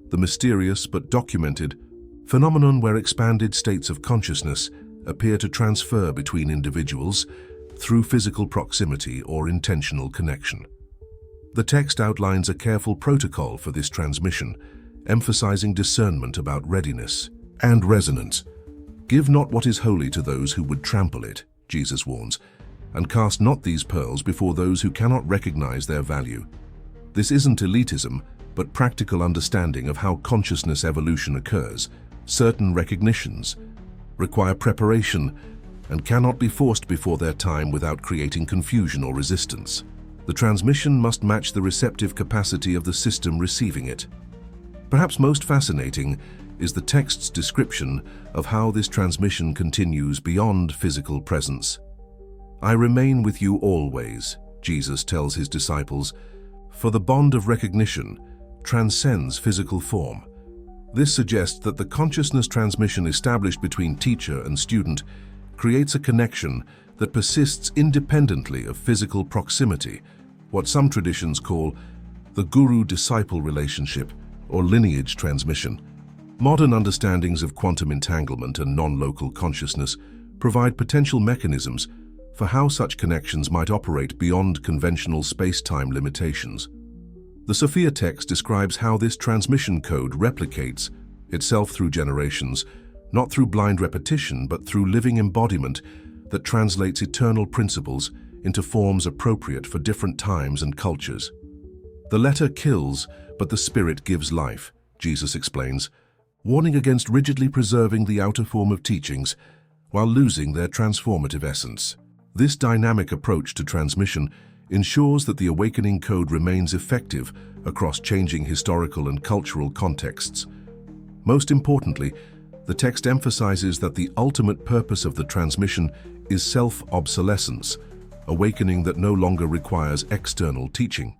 A: the mysterious but documented phenomenon where expanded states of consciousness appear to transfer between individuals through physical proximity or intentional connection. The text outlines a careful protocol for this transmission, emphasizing discernment about readiness and resonance. Give not what is holy to those who would trample it, Jesus warns, and cast not these pearls before those who cannot recognize their value. This isn't elitism, but practical understanding of how consciousness evolution occurs. Certain recognitions require preparation and cannot be forced before their time without creating confusion or resistance. The transmission must match the receptive capacity of the system receiving it. Perhaps most fascinating is the text's description of how this transmission continues beyond physical presence. I remain with you always, Jesus tells his disciples, for the bond of recognition transcends physical form. This suggests that the consciousness transmission established between teacher and student creates a connection that persists independently of physical proximity, what some traditions call the guru-disciple relationship or lineage transmission. Modern understandings of quantum entanglement and non-local consciousness provide potential mechanisms for how such connections might operate beyond conventional space-time limitations. The Sophia text describes how this transmission code replicates itself through generations, not through blind repetition, but through living embodiment that translates eternal principles into forms appropriate for different times and cultures. The letter kills, but the spirit gives life, Jesus explains, warning against rigidly preserving the outer form of teachings while losing their transformative essence. This dynamic approach to transmission ensures that the awakening code remains effective across changing historical and cultural contexts. Most importantly, the text emphasizes that the ultimate purpose of the transmission is self-obsolescence, awakening that no longer requires external teaching.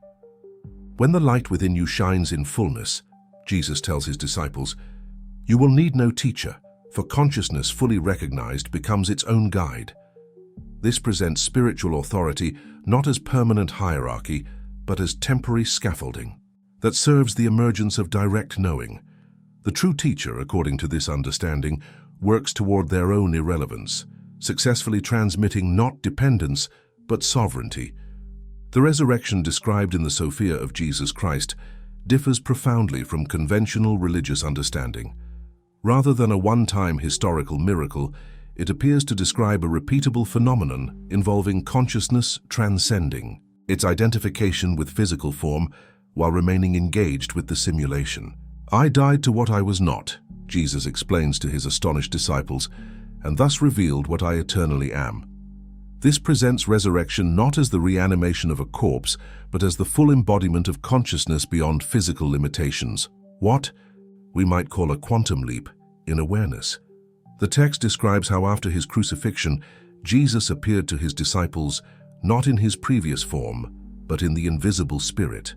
A: When the light within you shines in fullness, Jesus tells his disciples, you will need no teacher, for consciousness fully recognized becomes its own guide. This presents spiritual authority not as permanent hierarchy, but as temporary scaffolding that serves the emergence of direct knowing. The true teacher, according to this understanding, works toward their own irrelevance, successfully transmitting not dependence, but sovereignty. The resurrection described in the Sophia of Jesus Christ differs profoundly from conventional religious understanding. Rather than a one-time historical miracle, it appears to describe a repeatable phenomenon involving consciousness transcending its identification with physical form while remaining engaged with the simulation. I died to what I was not, Jesus explains to his astonished disciples, and thus revealed what I eternally am. This presents resurrection not as the reanimation of a corpse, but as the full embodiment of consciousness beyond physical limitations. What we might call a quantum leap in awareness. The text describes how after his crucifixion, Jesus appeared to his disciples not in his previous form, but in the invisible spirit.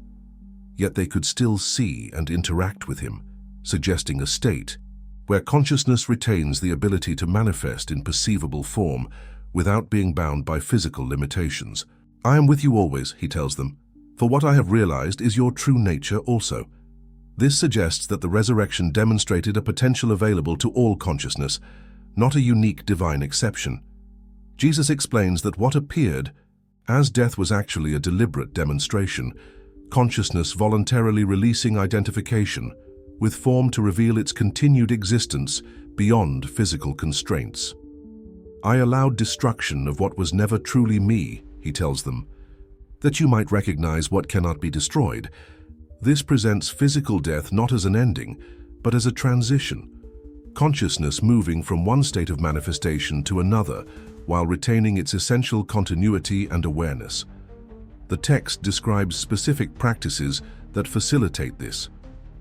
A: Yet they could still see and interact with him, suggesting a state where consciousness retains the ability to manifest in perceivable form without being bound by physical limitations. I am with you always, he tells them, for what I have realized is your true nature also. This suggests that the resurrection demonstrated a potential available to all consciousness, not a unique divine exception. Jesus explains that what appeared as death was actually a deliberate demonstration, consciousness voluntarily releasing identification with form to reveal its continued existence beyond physical constraints. I allowed destruction of what was never truly me, he tells them, that you might recognize what cannot be destroyed. This presents physical death not as an ending, but as a transition, consciousness moving from one state of manifestation to another while retaining its essential continuity and awareness. The text describes specific practices that facilitate this.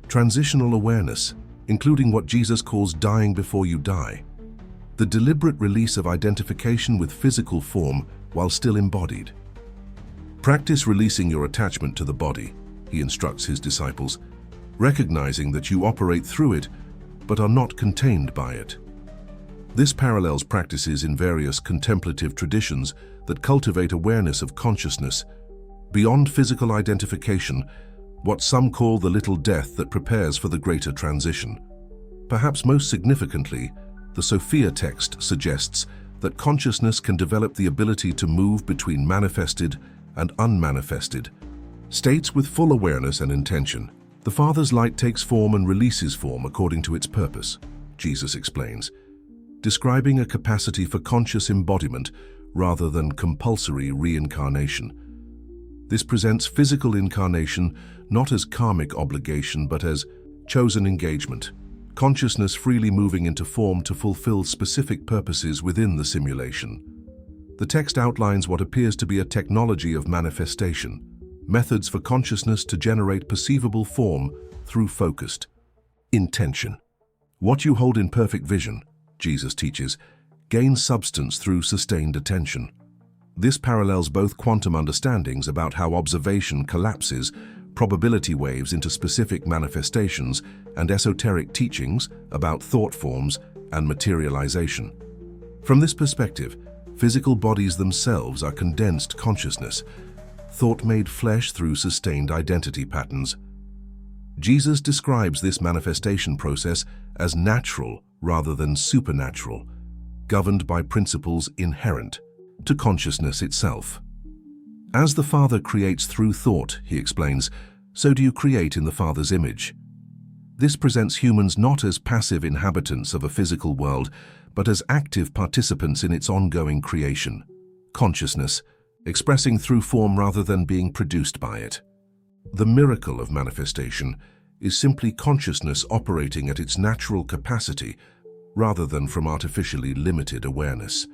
A: Transitional awareness, including what Jesus calls dying before you die. the deliberate release of identification with physical form while still embodied. Practice releasing your attachment to the body, he instructs his disciples, recognizing that you operate through it but are not contained by it. This parallels practices in various contemplative traditions that cultivate awareness of consciousness beyond physical identification, what some call the little death that prepares for the greater transition. Perhaps most significantly, the Sophia text suggests that consciousness can develop the ability to move between manifested and unmanifested states with full awareness and intention. The Father's light takes form and releases form according to its purpose, Jesus explains, describing a capacity for conscious embodiment rather than compulsory reincarnation. This presents physical incarnation not as karmic obligation but as chosen engagement, consciousness freely moving into form to fulfill specific purposes within the simulation. The text outlines what appears to be a technology of manifestation, methods for consciousness to generate perceivable form through focused intention. What you hold in perfect vision, Jesus teaches, gains substance through sustained attention. This parallels both quantum understandings about how observation collapses probability waves into specific manifestations and esoteric teachings about thought forms and materialization. From this perspective, physical bodies themselves are condensed consciousness, thought made flesh through sustained identity patterns. Jesus describes this manifestation process as natural rather than supernatural, governed by principles inherent to consciousness itself. As the Father creates through thought, he explains, so do you create in the Father's image. This presents humans not as passive inhabitants of a physical world, but as active participants in its ongoing creation. Consciousness, expressing through form rather than being produced by it. The miracle of manifestation is simply consciousness operating at its natural capacity rather than from artificially limited awareness.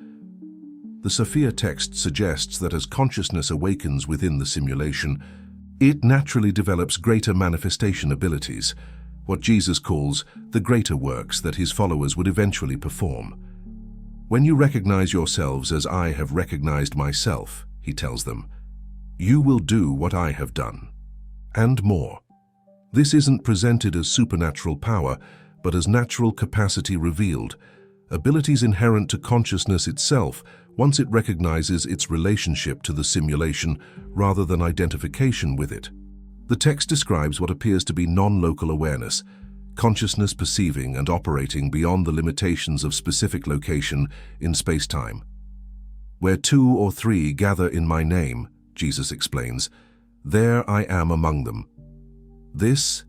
A: The Sophia text suggests that as consciousness awakens within the simulation, it naturally develops greater manifestation abilities, what Jesus calls the greater works that his followers would eventually perform. When you recognize yourselves as I have recognized myself, he tells them, you will do what I have done, and more. This isn't presented as supernatural power, but as natural capacity revealed, abilities inherent to consciousness itself once it recognizes its relationship to the simulation rather than identification with it. The text describes what appears to be non-local awareness, consciousness perceiving and operating beyond the limitations of specific location in space-time. Where 2 or 3 gather in my name, Jesus explains, there I am among them. This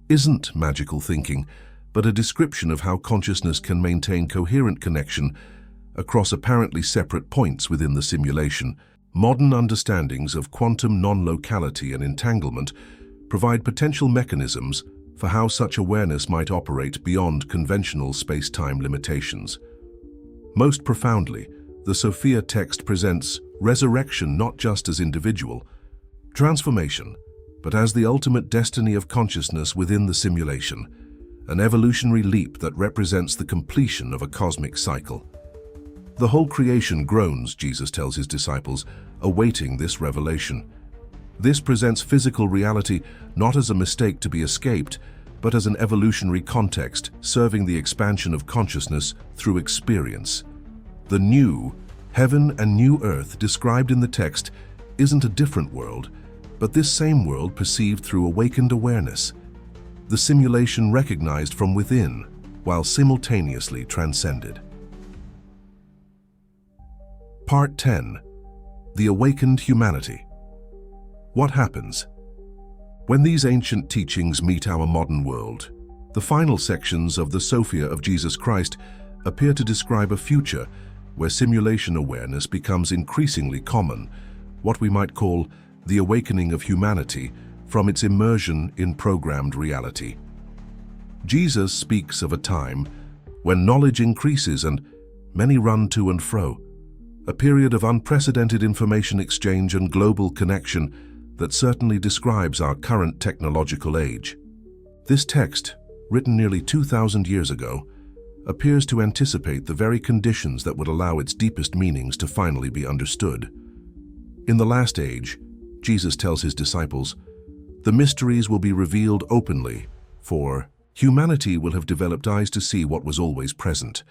A: isn't magical thinking, but a description of how consciousness can maintain coherent connection across apparently separate points within the simulation. Modern understandings of quantum non-locality and entanglement provide potential mechanisms for how such awareness might operate beyond conventional space-time limitations. Most profoundly, the Sophia text presents resurrection not just as individual transformation, but as the ultimate destiny of consciousness within the simulation, an evolutionary leap that represents the completion of a cosmic cycle. The whole creation groans, Jesus tells his disciples, awaiting this revelation. This presents physical reality not as a mistake to be escaped, but as an evolutionary context serving the expansion of consciousness through experience. The new heaven and new earth described in the text isn't a different world, but this same world perceived through awakened awareness. The simulation recognized from within, while simultaneously transcended. Part 10. The Awakened Humanity. What happens? When these ancient teachings meet our modern world, the final sections of the Sophia of Jesus Christ appear to describe a future where simulation awareness becomes increasingly common, what we might call the awakening of humanity from its immersion in programmed reality. Jesus speaks of a time when knowledge increases and many run to and fro, a period of unprecedented information exchange and global connection that certainly describes our current technological age. This text, written nearly 2,000 years ago, appears to anticipate the very conditions that would allow its deepest meanings to finally be understood. In the last age, Jesus tells his disciples, the mysteries will be revealed openly, for humanity will have developed eyes to see what was always present.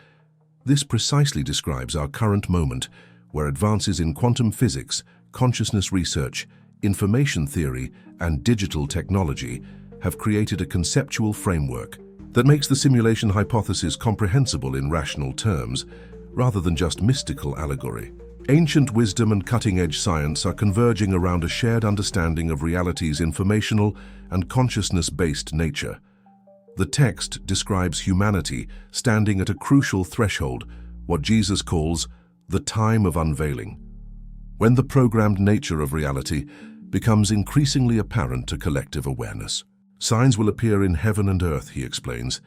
A: This precisely describes our current moment, where advances in quantum physics, consciousness research, information theory, and digital technology have created a conceptual framework that makes the simulation hypothesis comprehensible in rational terms, rather than just mystical allegory. Ancient wisdom and cutting-edge science are converging around a shared understanding of reality's informational and consciousness-based nature. The text describes humanity standing at a crucial threshold, what Jesus calls the time of unveiling, when the programmed nature of reality becomes increasingly apparent to collective awareness. Signs will appear in heaven and earth, he explains,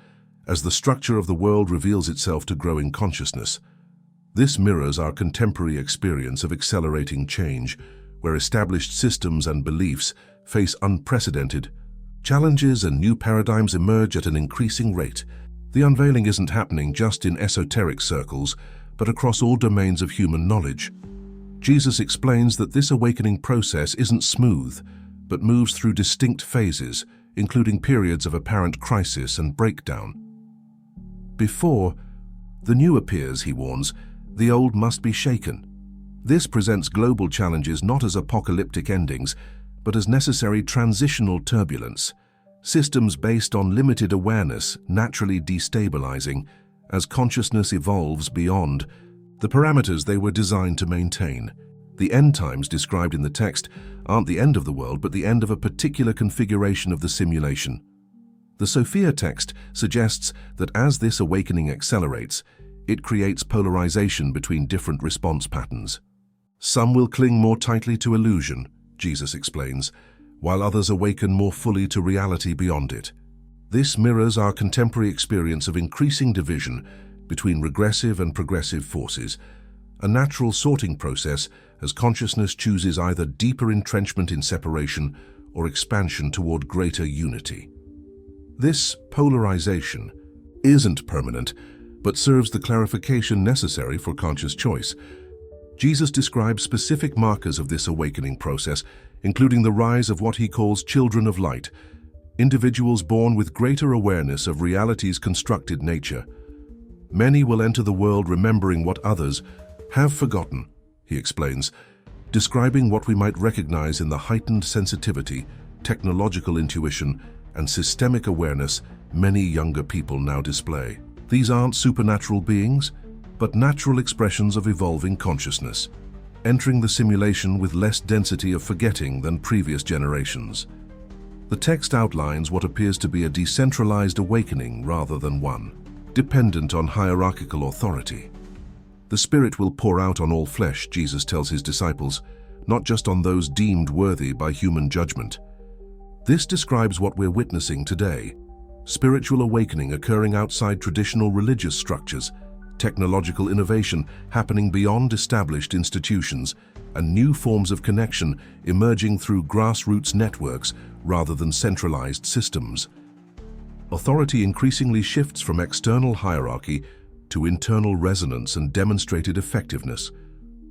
A: as the structure of the world reveals itself to growing consciousness. This mirrors our contemporary experience of accelerating change, where established systems and beliefs face unprecedented challenges and new paradigms emerge at an increasing rate. The unveiling isn't happening just in esoteric circles, but across all domains of human knowledge. Jesus explains that this awakening process isn't smooth, but moves through distinct phases, including periods of apparent crisis and breakdown. Before the new appears, he warns, the old must be shaken. This presents global challenges not as apocalyptic endings, but as necessary transitional turbulence, systems based on limited awareness naturally destabilizing as consciousness evolves beyond the parameters they were designed to maintain. The end times described in the text aren't the end of the world, but the end of a particular configuration of the simulation. The Sophia text suggests that as this awakening accelerates, it creates polarization between different response patterns. Some will cling more tightly to illusion, Jesus explains, while others awaken more fully to reality beyond it. This mirrors our contemporary experience of increasing division between regressive and progressive forces, a natural sorting process as consciousness chooses either deeper entrenchment in separation or expansion toward greater unity. This polarization isn't permanent, but serves the clarification necessary for conscious choice. Jesus describes specific markers of this awakening process, including the rise of what he calls children of light, individuals born with greater awareness of reality's constructed nature. Many will enter the world remembering what others have forgotten, he explains, describing what we might recognize in the heightened sensitivity, technological intuition, and systemic awareness many younger people now display. These aren't supernatural beings, but natural expressions of evolving consciousness, entering the simulation with less density of forgetting than previous generations. The text outlines what appears to be a decentralized awakening rather than one, dependent on hierarchical authority. The Spirit will pour out on all flesh, Jesus tells his disciples, not just on those deemed worthy by human judgment. This describes what we're witnessing today: spiritual awakening occurring outside traditional religious structures, technological innovation happening beyond established institutions, and new forms of connection emerging through grassroots networks rather than centralized systems. Authority increasingly shifts from external hierarchy to internal resonance and demonstrated effectiveness.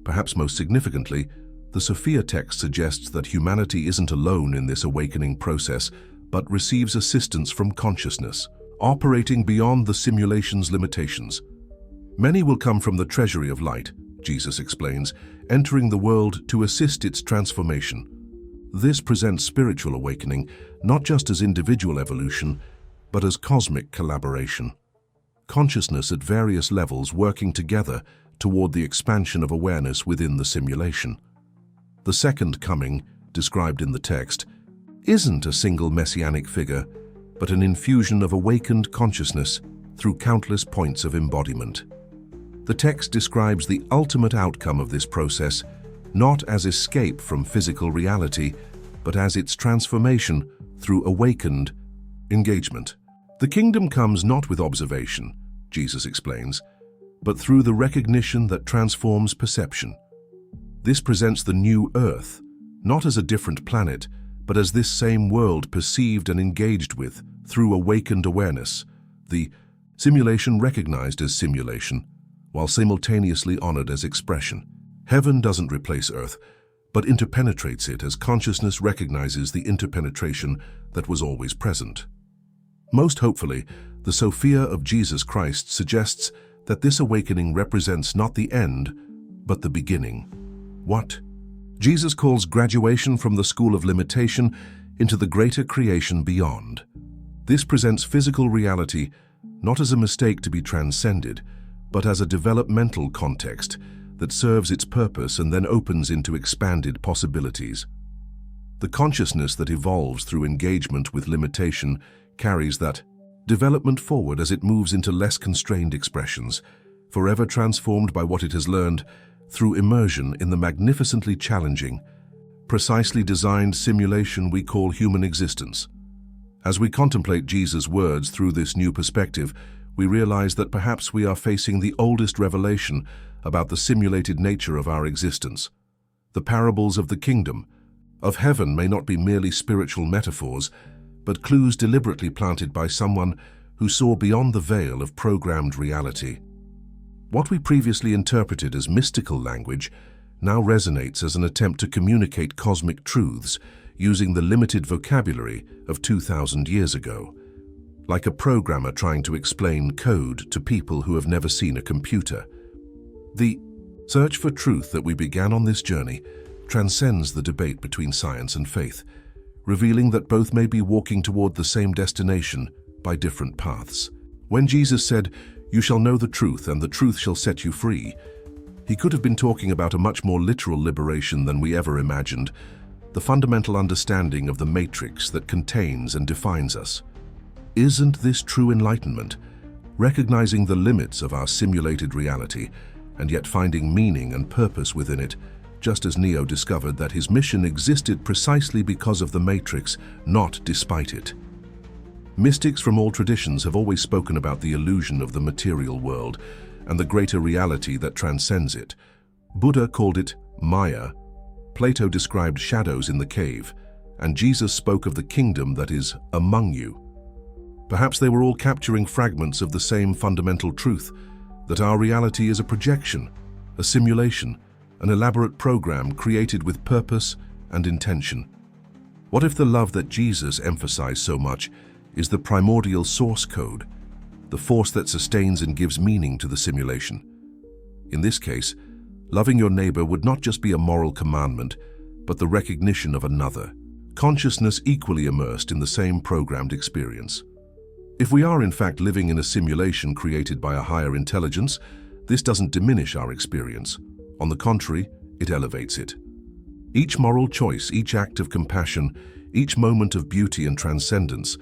A: Perhaps most significantly, the Sophia text suggests that humanity isn't alone in this awakening process, but receives assistance from consciousness, operating beyond the simulation's limitations. Many will come from the treasury of light, Jesus explains, entering the world to assist its transformation. This presents spiritual awakening not just as individual evolution, but as cosmic collaboration. Consciousness at various levels working together toward the expansion of awareness within the simulation. The second coming, described in the text, isn't a single messianic figure, but an infusion of awakened consciousness through countless points of embodiment. The text describes the ultimate outcome of this process, not as escape from physical reality, but as its transformation through awakened engagement. The kingdom comes not with observation, Jesus explains, but through the recognition that transforms perception. This presents the new earth, not as a different planet, but as this same world perceived and engaged with through awakened awareness, the Simulation recognized as simulation, while simultaneously honored as expression. Heaven doesn't replace earth, but interpenetrates it as consciousness recognizes the interpenetration that was always present. Most hopefully, the Sophia of Jesus Christ suggests that this awakening represents not the end, but the beginning. What? Jesus calls graduation from the school of limitation into the greater creation beyond. This presents physical reality not as a mistake to be transcended, but as a developmental context that serves its purpose and then opens into expanded possibilities. The consciousness that evolves through engagement with limitation carries that development forward as it moves into less constrained expressions, forever transformed by what it has learned through immersion in the magnificently challenging, precisely designed simulation we call human existence. As we contemplate Jesus' words through this new perspective, we realize that perhaps we are facing the oldest revelation about the simulated nature of our existence. The parables of the kingdom of heaven may not be merely spiritual metaphors, but clues deliberately planted by someone who saw beyond the veil of programmed reality. What we previously interpreted as mystical language now resonates as an attempt to communicate cosmic truths using the limited vocabulary of 2,000 years ago, like a programmer trying to explain code to people who have never seen a computer. The search for truth that we began on this journey transcends the debate between science and faith, revealing that both may be walking toward the same destination by different paths. When Jesus said, "You shall know the truth, and the truth shall set you free," he could have been talking about a much more literal liberation than we ever imagined, the fundamental understanding of the matrix that contains and defines us. Isn't this true enlightenment? Recognizing the limits of our simulated reality, and yet finding meaning and purpose within it, just as Neo discovered that his mission existed precisely because of the matrix, not despite it. Mystics from all traditions have always spoken about the illusion of the material world and the greater reality that transcends it. Buddha called it Maya, Plato described shadows in the cave, and Jesus spoke of the kingdom that is among you. Perhaps they were all capturing fragments of the same fundamental truth, that our reality is a projection, a simulation, an elaborate program created with purpose and intention. What if the love that Jesus emphasized so much is the primordial source code, the force that sustains and gives meaning to the simulation? In this case, loving your neighbor would not just be a moral commandment, but the recognition of another, consciousness equally immersed in the same programmed experience. If we are in fact living in a simulation created by a higher intelligence, this doesn't diminish our experience. On the contrary, it elevates it. Each moral choice, each act of compassion, each moment of beauty and transcendence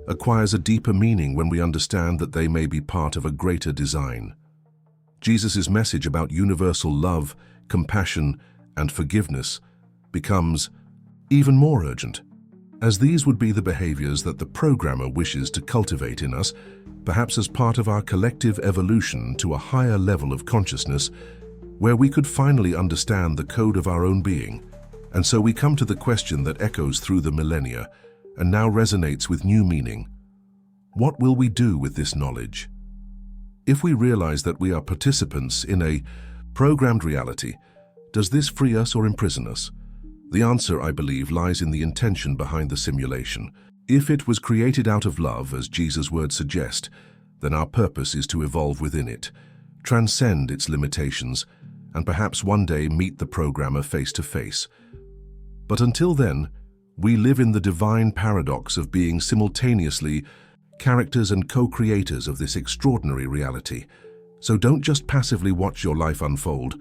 A: acquires a deeper meaning when we understand that they may be part of a greater design. Jesus' message about universal love, compassion, and forgiveness becomes even more urgent, as these would be the behaviors that the programmer wishes to cultivate in us, perhaps as part of our collective evolution to a higher level of consciousness, where we could finally understand the code of our own being. And so we come to the question that echoes through the millennia and now resonates with new meaning. What will we do with this knowledge? If we realize that we are participants in a programmed reality, does this free us or imprison us? The answer, I believe, lies in the intention behind the simulation. If it was created out of love, as Jesus' words suggest, then our purpose is to evolve within it, transcend its limitations, and perhaps one day meet the programmer face to face. But until then, we live in the divine paradox of being simultaneously characters and co-creators of this extraordinary reality. So don't just passively watch your life unfold.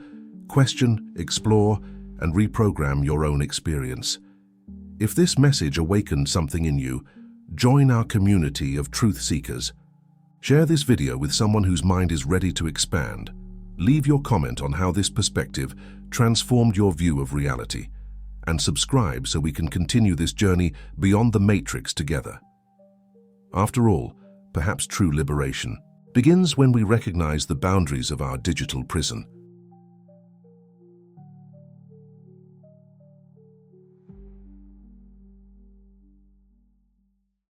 A: Question, explore, and reprogram your own experience. If this message awakened something in you, join our community of truth seekers. Share this video with someone whose mind is ready to expand. Leave your comment on how this perspective transformed your view of reality, and subscribe so we can continue this journey beyond the matrix together. After all, perhaps true liberation begins when we recognize the boundaries of our digital prison.